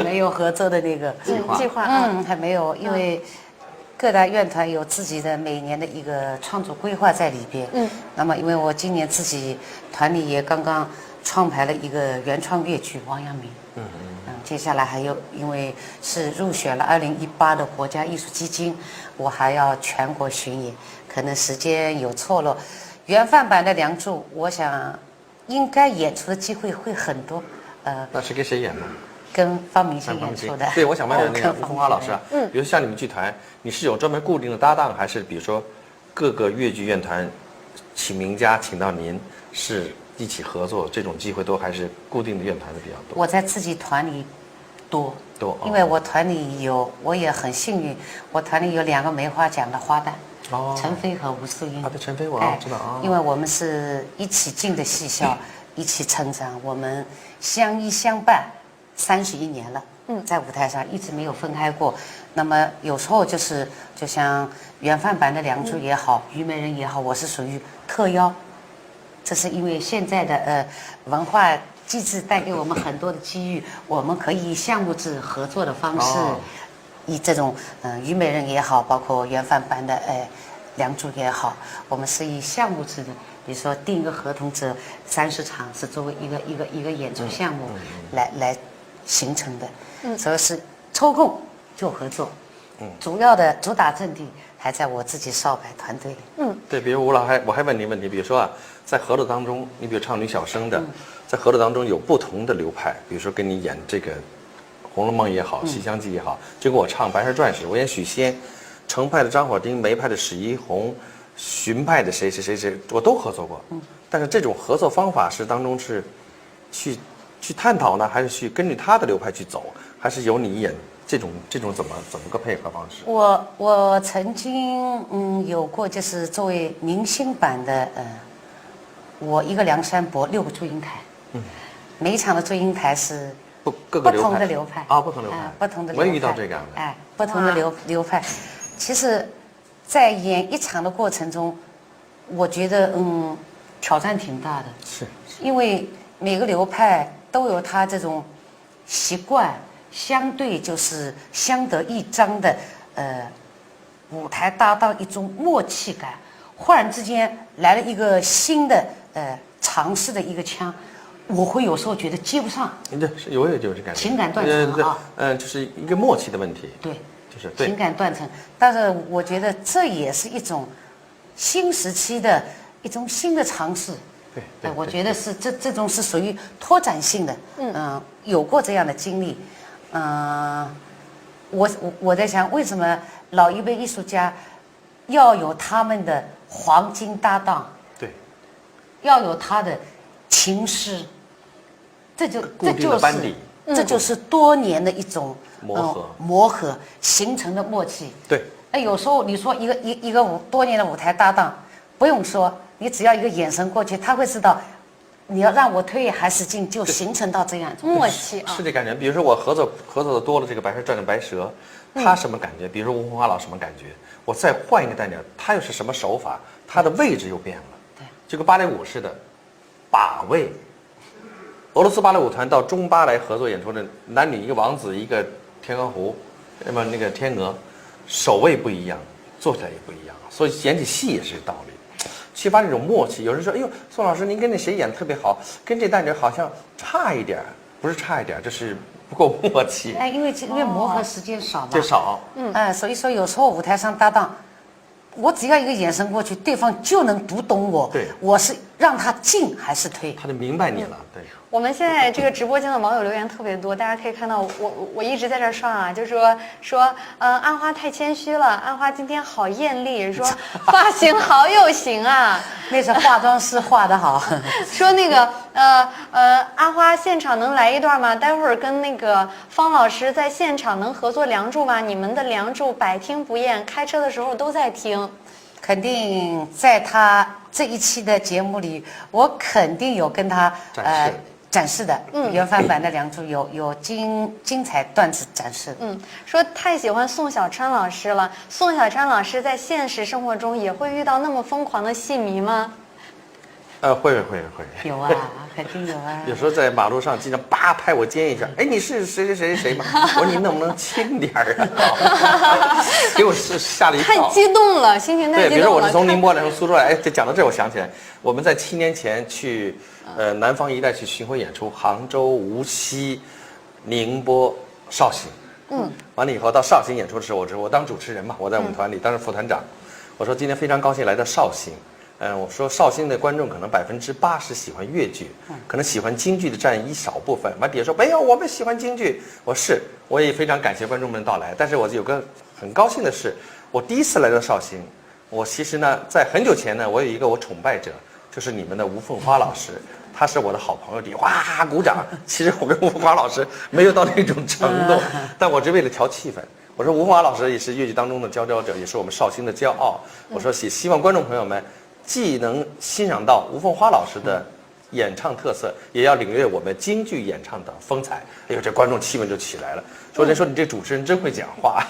没有合作的那个计划啊，还没有，因为各大院团有自己的每年的一个创作规划在里边。那么因为我今年自己团里也刚刚创排了一个原创粤剧《王阳明》。接下来还有，因为是入选了2018的国家艺术基金，我还要全国巡演，可能时间有错落。原范版的《梁祝》，我想应该演出的机会会很多。那是跟谁演呢？跟方明星演出的。对，我想问问那个吴红华老师啊，比如像你们剧团，你是有专门固定的搭档，还是比如说各个粤剧院团请名家请到您是一起合作，这种机会都还是固定的院团的比较多？我在自己团里多，因为我团里有，我也很幸运，我团里有2个梅花奖的花旦。陈飞和吴素英。对，陈飞我知道啊。因为我们是一起进的戏校，一起成长，我们相依相伴31年了。在舞台上一直没有分开过。那么有时候就像原范版的《梁祝》也好，虞美人也好，我是属于特邀。这是因为现在的文化机制带给我们很多的机遇，我们可以以项目制合作的方式，以这种虞美人也好，包括原范版的梁祝也好，我们是以项目制的，比如说定一个合同者30场是作为一个演出项目来形成的，所以是抽空就合作，主要的主打阵地还在我自己少白团队里。对，比如吴老我还问你问题，比如说啊，在合作当中，你比如唱女小生的，在合作当中有不同的流派，比如说跟你演这个《红楼梦》也好，《西厢记》也好，就跟我唱《白蛇传》时，我演许仙，程派的张火丁，梅派的史一红，荀派的谁，我都合作过。但是这种合作方法是当中是去探讨呢，还是去根据他的流派去走，还是由你演？这种怎么个配合方式？我曾经有过，就是作为明星版的我一个梁山伯6个祝英台，每一场的祝英台是不同的流派啊，不同流派，不同的流派。我也遇到这个样的，不同的流派。其实，在演一场的过程中，我觉得挑战挺大的，是因为每个流派都有他这种习惯。相对就是相得益彰的，舞台搭档一种默契感。忽然之间来了一个新的尝试的一个腔，我会有时候觉得接不上。对，有就是感觉情感断层啊，就是一个默契的问题。对，就是对情感断层。但是我觉得这也是一种新时期的一种新的尝试。对，我觉得是这种是属于拓展性的。有过这样的经历。我在想，为什么老一辈艺术家要有他们的黄金搭档？对，要有他的情师，这就是多年的一种磨合形成的默契。对，有时候你说一个多年的舞台搭档，不用说，你只要一个眼神过去，他会知道。你要让我退还是进，就形成到这样默契是这感觉。比如说我合作的多了，这个《白蛇传》的白蛇，他什么感觉？比如说吴红华老什么感觉？我再换一个代表，他又是什么手法？他的位置又变了。对，就跟芭蕾舞似的，把位。俄罗斯芭蕾舞团到中巴来合作演出的男女，一个王子，一个天鹅湖，那个天鹅，手位不一样，做起来也不一样，所以演起戏也是道理。缺乏这种默契，有人说：“哎呦，宋老师，您跟那谁演得特别好，跟这旦角好像差一点，不是差一点，这是不够默契。”因为磨合时间少嘛，就少。所以说有时候舞台上搭档，我只要一个眼神过去，对方就能读懂我。对，我是让他进还是退，他就明白你了。对。我们现在这个直播间的网友留言特别多，大家可以看到我一直在这刷啊，就说安花太谦虚了，安花今天好艳丽，说发型好有型啊，那是化妆师画的好。说那个安花现场能来一段吗？待会儿跟那个方老师在现场能合作《梁祝》吗？你们的《梁祝》百听不厌，开车的时候都在听。肯定在他这一期的节目里，我肯定有跟他展示的，原范版的《梁祝》有精彩段子展示。说太喜欢宋小川老师了。宋小川老师在现实生活中也会遇到那么疯狂的戏迷吗？会。有啊，肯定有啊。有时候在马路上经常叭拍我肩一下，哎，你是谁吗？我说你能不能轻点儿啊？给我吓了一跳。太激动了，心情太对，激动了。比如说我是从宁波来，从苏州来，哎，讲到这我想起来，我们在7年前去，南方一带去巡回演出，杭州、无锡、宁波、绍兴。完了以后到绍兴演出的时候，我当主持人嘛，我在我们团里当时副团长，我说今天非常高兴来到绍兴。我说绍兴的观众可能80%喜欢粤剧，可能喜欢京剧的占一少部分。完底下说没有，我们喜欢京剧。我也非常感谢观众们的到来。但是我有个很高兴的是，我第一次来到绍兴，我其实呢在很久前呢，我有一个我崇拜者，就是你们的吴凤花老师，他是我的好朋友，底哇鼓掌。其实我跟吴凤花老师没有到那种程度，但我是为了调气氛。我说吴凤花老师也是粤剧当中的佼佼者，也是我们绍兴的骄傲。我说也希望观众朋友们既能欣赏到吴凤花老师的演唱特色，也要领略我们京剧演唱的风采。哎呦，这观众气氛就起来了，说你这主持人真会讲话。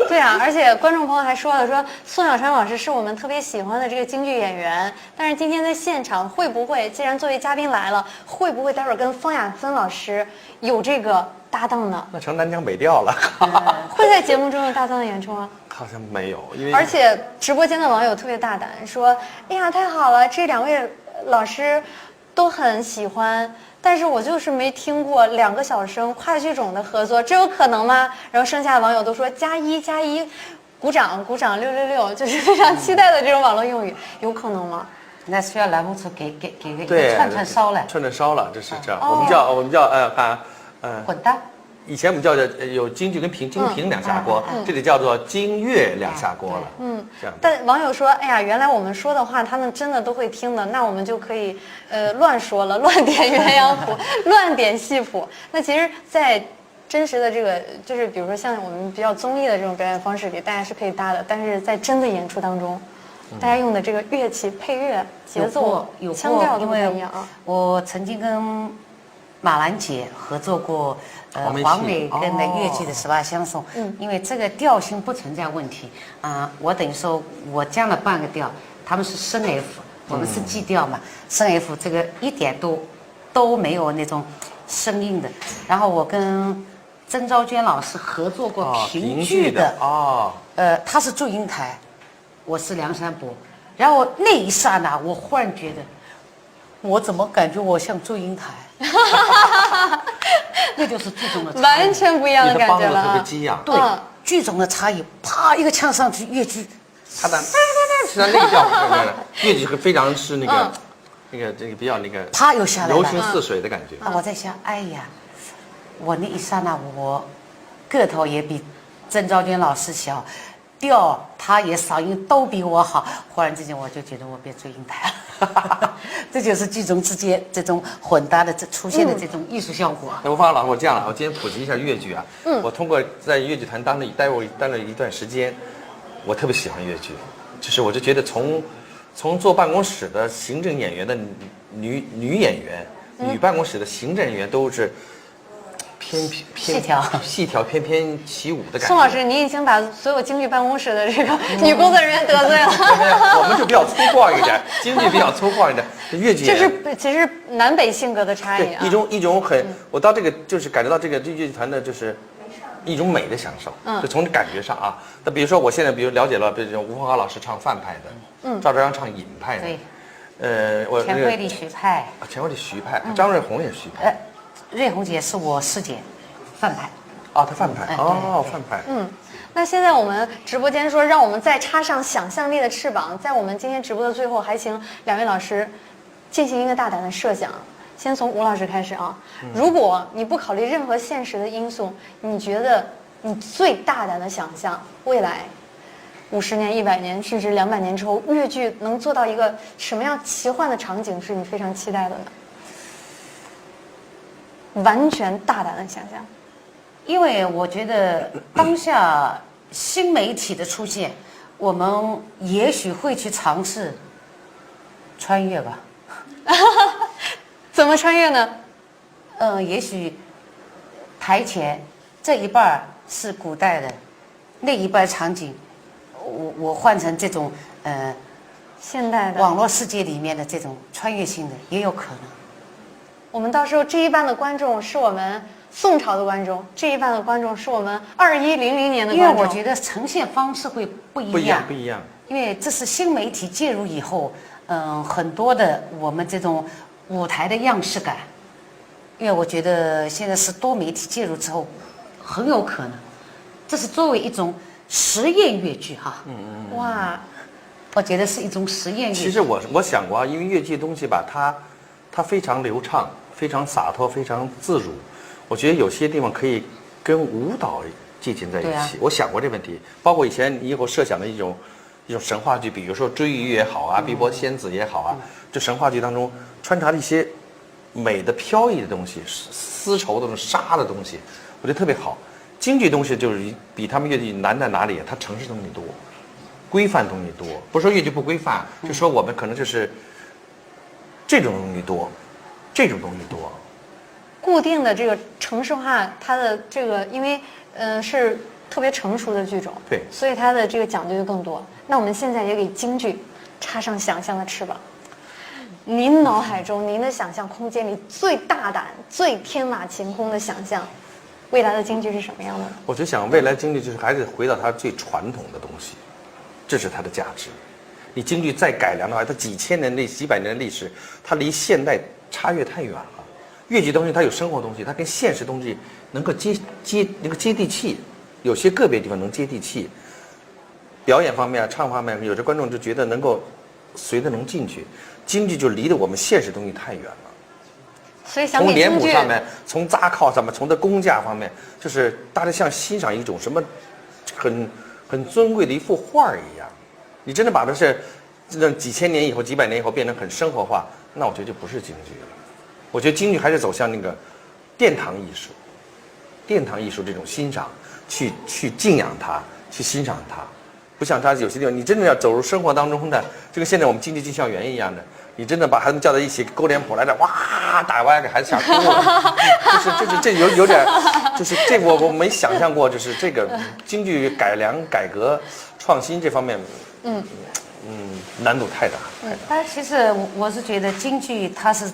对啊，而且观众朋友还说了，说宋小山老师是我们特别喜欢的这个京剧演员，但是今天在现场会不会，既然作为嘉宾来了，会不会待会儿跟方雅芬老师有这个搭档呢？那成南腔北调了。会在节目中有搭档的演出吗？好像没有，因为而且直播间的网友特别大胆，说：“哎呀，太好了，这2位老师都很喜欢。”但是我就是没听过2个小生跨剧种的合作，这有可能吗？然后剩下的网友都说+1+1，鼓掌鼓掌666，就是非常期待的这种网络用语，有可能吗？那需要栏目组给个对串烧了，串烧了，这是这样。我们叫混搭。以前我们叫有京剧跟京评2下锅，这里叫做京粤2下锅了。这样。但网友说，哎呀，原来我们说的话他们真的都会听的，那我们就可以乱说了，乱点鸳鸯谱，乱点戏谱。那其实，在真实的这个，就是比如说像我们比较综艺的这种表演方式里，大家是可以搭的，但是在真的演出当中，大家用的这个乐器、配乐、节奏、腔调都不太一样啊。我曾经跟马兰姐合作过。黄梅跟的粤剧的18相送，因为这个调性不存在问题我等于说我降了半个调，他们是升 F，我们是 G 调嘛，升 F 这个一点都没有那种生硬的。然后我跟曾昭娟老师合作过评剧的他是祝英台，我是梁山伯，然后那一刹那我忽然觉得，我怎么感觉我像祝英台？那就是剧种的差异，完全不一样的感觉了。特别激昂，对，剧种的差异，啪一个呛上去，粤剧，他的实际上那个调粤剧非常是那个比较那个，啪又下来了，柔情似水的感觉。我在想，哎呀，我那一刹那，我个头也比曾昭娟老师小，调他也嗓音都比我好，忽然之间我就觉得我变祝英台了。这就是剧种之间这种混搭的出现的这种艺术效果。那吴芳老师，我这样了，我今天普及一下粤剧啊。我通过在粤剧团待了一段时间，我特别喜欢粤剧，就是我就觉得从坐办公室的行政演员的女演员，女办公室的行政演员都是细条翩翩起舞的感觉。宋老师，您已经把所有京剧办公室的这个女工作人员得罪了。我们就比较粗犷一点，京剧比较粗犷一点，粤剧。这是其实南北性格的差异啊。一种很，我到这个就是感觉到这个粤剧团的就是一种美的享受，就从感觉上啊。那比如说我现在了解了，比如吴凤华老师唱范派的，赵昭阳唱尹派的，对，钱惠丽徐派，钱惠丽徐派，张瑞红也是徐派。瑞红姐是我师姐，范派。她范派。范派。那现在我们直播间说，让我们再插上想象力的翅膀，在我们今天直播的最后，还请2位老师进行一个大胆的设想。先从吴老师开始啊。如果你不考虑任何现实的因素，你觉得你最大胆的想象，未来50年、100年，甚至200年之后，粤剧能做到一个什么样奇幻的场景，是你非常期待的呢？完全大胆的想象，因为我觉得当下新媒体的出现，我们也许会去尝试穿越吧。怎么穿越呢？也许台前这一半是古代的，那一半场景，我换成这种现代的网络世界里面的这种穿越性的也有可能。我们到时候这一半的观众是我们宋朝的观众，这一半的观众是我们2100年的观众。因为我觉得呈现方式会不一样，不一样。因为这是新媒体介入以后，很多的我们这种舞台的样式感，因为我觉得现在是多媒体介入之后，很有可能，这是作为一种实验越剧哈。哇，我觉得是一种实验越剧。其实我想过啊，因为越剧东西吧，它非常流畅，非常洒脱，非常自如。我觉得有些地方可以跟舞蹈借鉴在一起。我想过这问题，包括以前你以后设想的一种神话剧，比如说《追忆》也好啊，《碧波仙子》也好啊，这神话剧当中穿插了一些美的飘逸的东西，丝绸的这种纱的东西，我觉得特别好。京剧东西就是比他们越剧难在哪里？它城市东西多，规范东西多。不是说越剧不规范，就说我们可能就是这种东西多，这种东西多。固定的这个城市化，它的这个因为是特别成熟的剧种，对，所以它的这个讲究就更多。那我们现在也给京剧插上想象的翅膀。您脑海中，您的想象空间里最大胆、最天马行空的想象，未来的京剧是什么样的？我就想未来京剧就是还是回到它最传统的东西，这是它的价值。你京剧再改良的话，它几千年、几百年的历史，它离现代差越太远了。越剧东西它有生活东西，它跟现实东西能够接地气，有些个别地方能接地气。表演方面啊，唱方面，有些观众就觉得能够随着能进去。京剧就离得我们现实东西太远了。所以想从脸给京剧谱上面，从扎靠上面，从这工架方面，就是大家像欣赏一种什么很尊贵的一幅画一样。你真的把它是这几千年以后、几百年以后变成很生活化，那我觉得就不是京剧了。我觉得京剧还是走向那个殿堂艺术，殿堂艺术这种欣赏，去敬仰它，去欣赏它。不像它有些地方，你真的要走入生活当中的，就跟现在我们京剧进校园一样的，你真的把孩子们叫在一起勾脸谱来的，哇，打完给孩子吓哭了。这有点，就是这我没想象过，就是这个京剧改良、改革、创新这方面，难度太大。但其实我是觉得京剧它是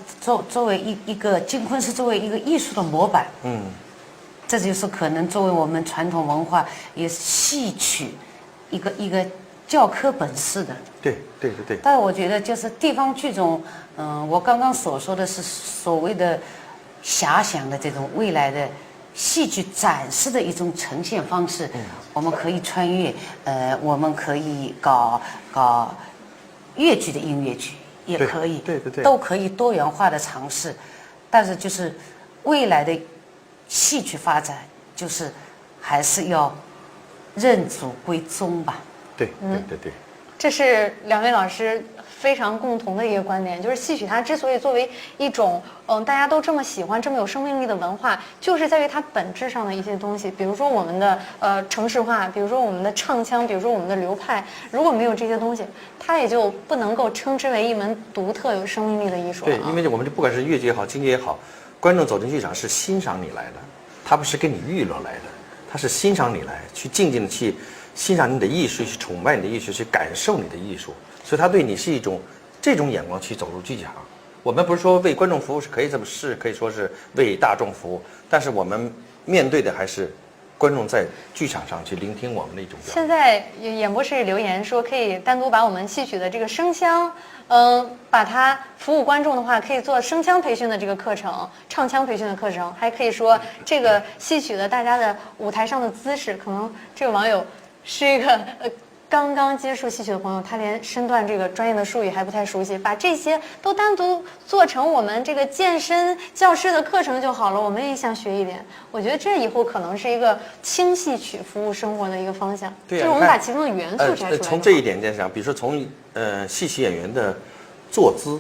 作为一个京昆是作为一个艺术的模板，这就是可能作为我们传统文化也戏曲一个教科本式的。对。但是我觉得就是地方剧种，我刚刚所说的是所谓的遐想的这种未来的戏剧展示的一种呈现方式，我们可以穿越，我们可以搞越剧的音乐剧，也可以，对，都可以多元化的尝试。但是就是未来的戏曲发展，就是还是要认祖归宗吧。对。这是两位老师非常共同的一个观点，就是戏曲它之所以作为一种大家都这么喜欢、这么有生命力的文化，就是在于它本质上的一些东西，比如说我们的城市化，比如说我们的唱腔，比如说我们的流派，如果没有这些东西，它也就不能够称之为一门独特有生命力的艺术了。对，因为我们不管是越剧也好，京剧也好，观众走进剧场是欣赏你来的，他不是跟你娱乐来的，他是欣赏你来，去静静的去欣赏你的艺术，去崇拜你的艺术，去感受你的艺术，所以他对你是一种这种眼光去走入剧场。我们不是说为观众服务，是可以这么是可以说是为大众服务，但是我们面对的还是观众在剧场上去聆听我们的一种表演。现在演播室留言说，可以单独把我们戏曲的这个声腔，把它服务观众的话，可以做声腔培训的这个课程，唱腔培训的课程，还可以说这个戏曲的大家的舞台上的姿势，可能这个网友是一个刚刚接触戏曲的朋友，他连身段这个专业的术语还不太熟悉，把这些都单独做成我们这个健身教室的课程就好了。我们也想学一点，我觉得这以后可能是一个轻戏曲服务生活的一个方向。对、就是我们把其中的元素摘出来。从这一点讲，比如说从戏曲演员的坐姿，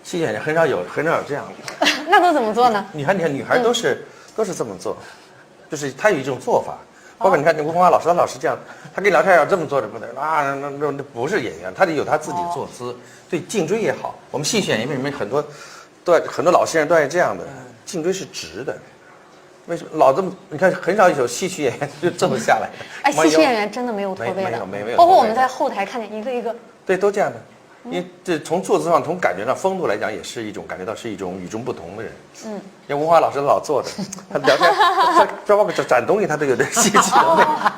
戏曲演员很少有这样的。那都怎么做呢？你看女孩都是这么做，就是她有一种做法。包括你看吴红华老师，他老是这样，他跟你聊天要这么做着不得啊，那不是演员，他得有他自己坐姿。对，颈椎也好，我们戏曲演员为什么很多老先生都爱这样的，颈椎是直的。为什么老这么？你看很少有戏曲演员就这么下来的。哎，戏曲演员真的没有驼背的，没有。包括我们在后台看见一个一个，对，都这样的。因为这从坐姿上、从感觉上、风度来讲，也是一种感觉到是一种与众不同的人。像文华老师老坐着，他聊天，他包括展东西，他都有点戏曲的味道。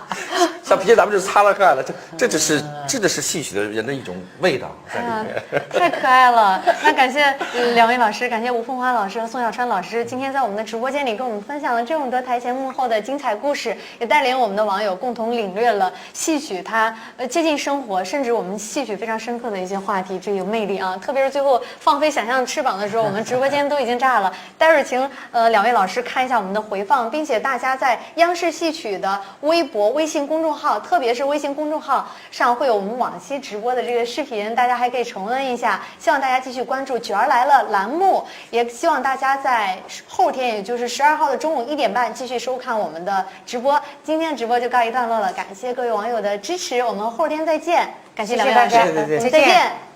像皮鞋咱们就擦了盖了，这就是戏曲的人的一种味道在里面。太可爱了！那感谢两位老师，感谢吴凤花老师和宋小川老师，今天在我们的直播间里跟我们分享了这么多台前幕后的精彩故事，也带领我们的网友共同领略了戏曲它接近生活，甚至我们戏曲非常深刻的一些话题，这有魅力啊！特别是最后放飞想象的翅膀的时候，我们直播间都已经炸了。待会儿请两位老师看一下我们的回放，并且大家在央视戏曲的微博、微信公众号，特别是微信公众号上会有我们往期直播的这个视频，大家还可以重温一下。希望大家继续关注角儿来了栏目，也希望大家在后天，也就是12号的中午1点半继续收看我们的直播。今天的直播就告一段落了，感谢各位网友的支持，我们后天再见。感谢两位老师，谢谢大家我们再见。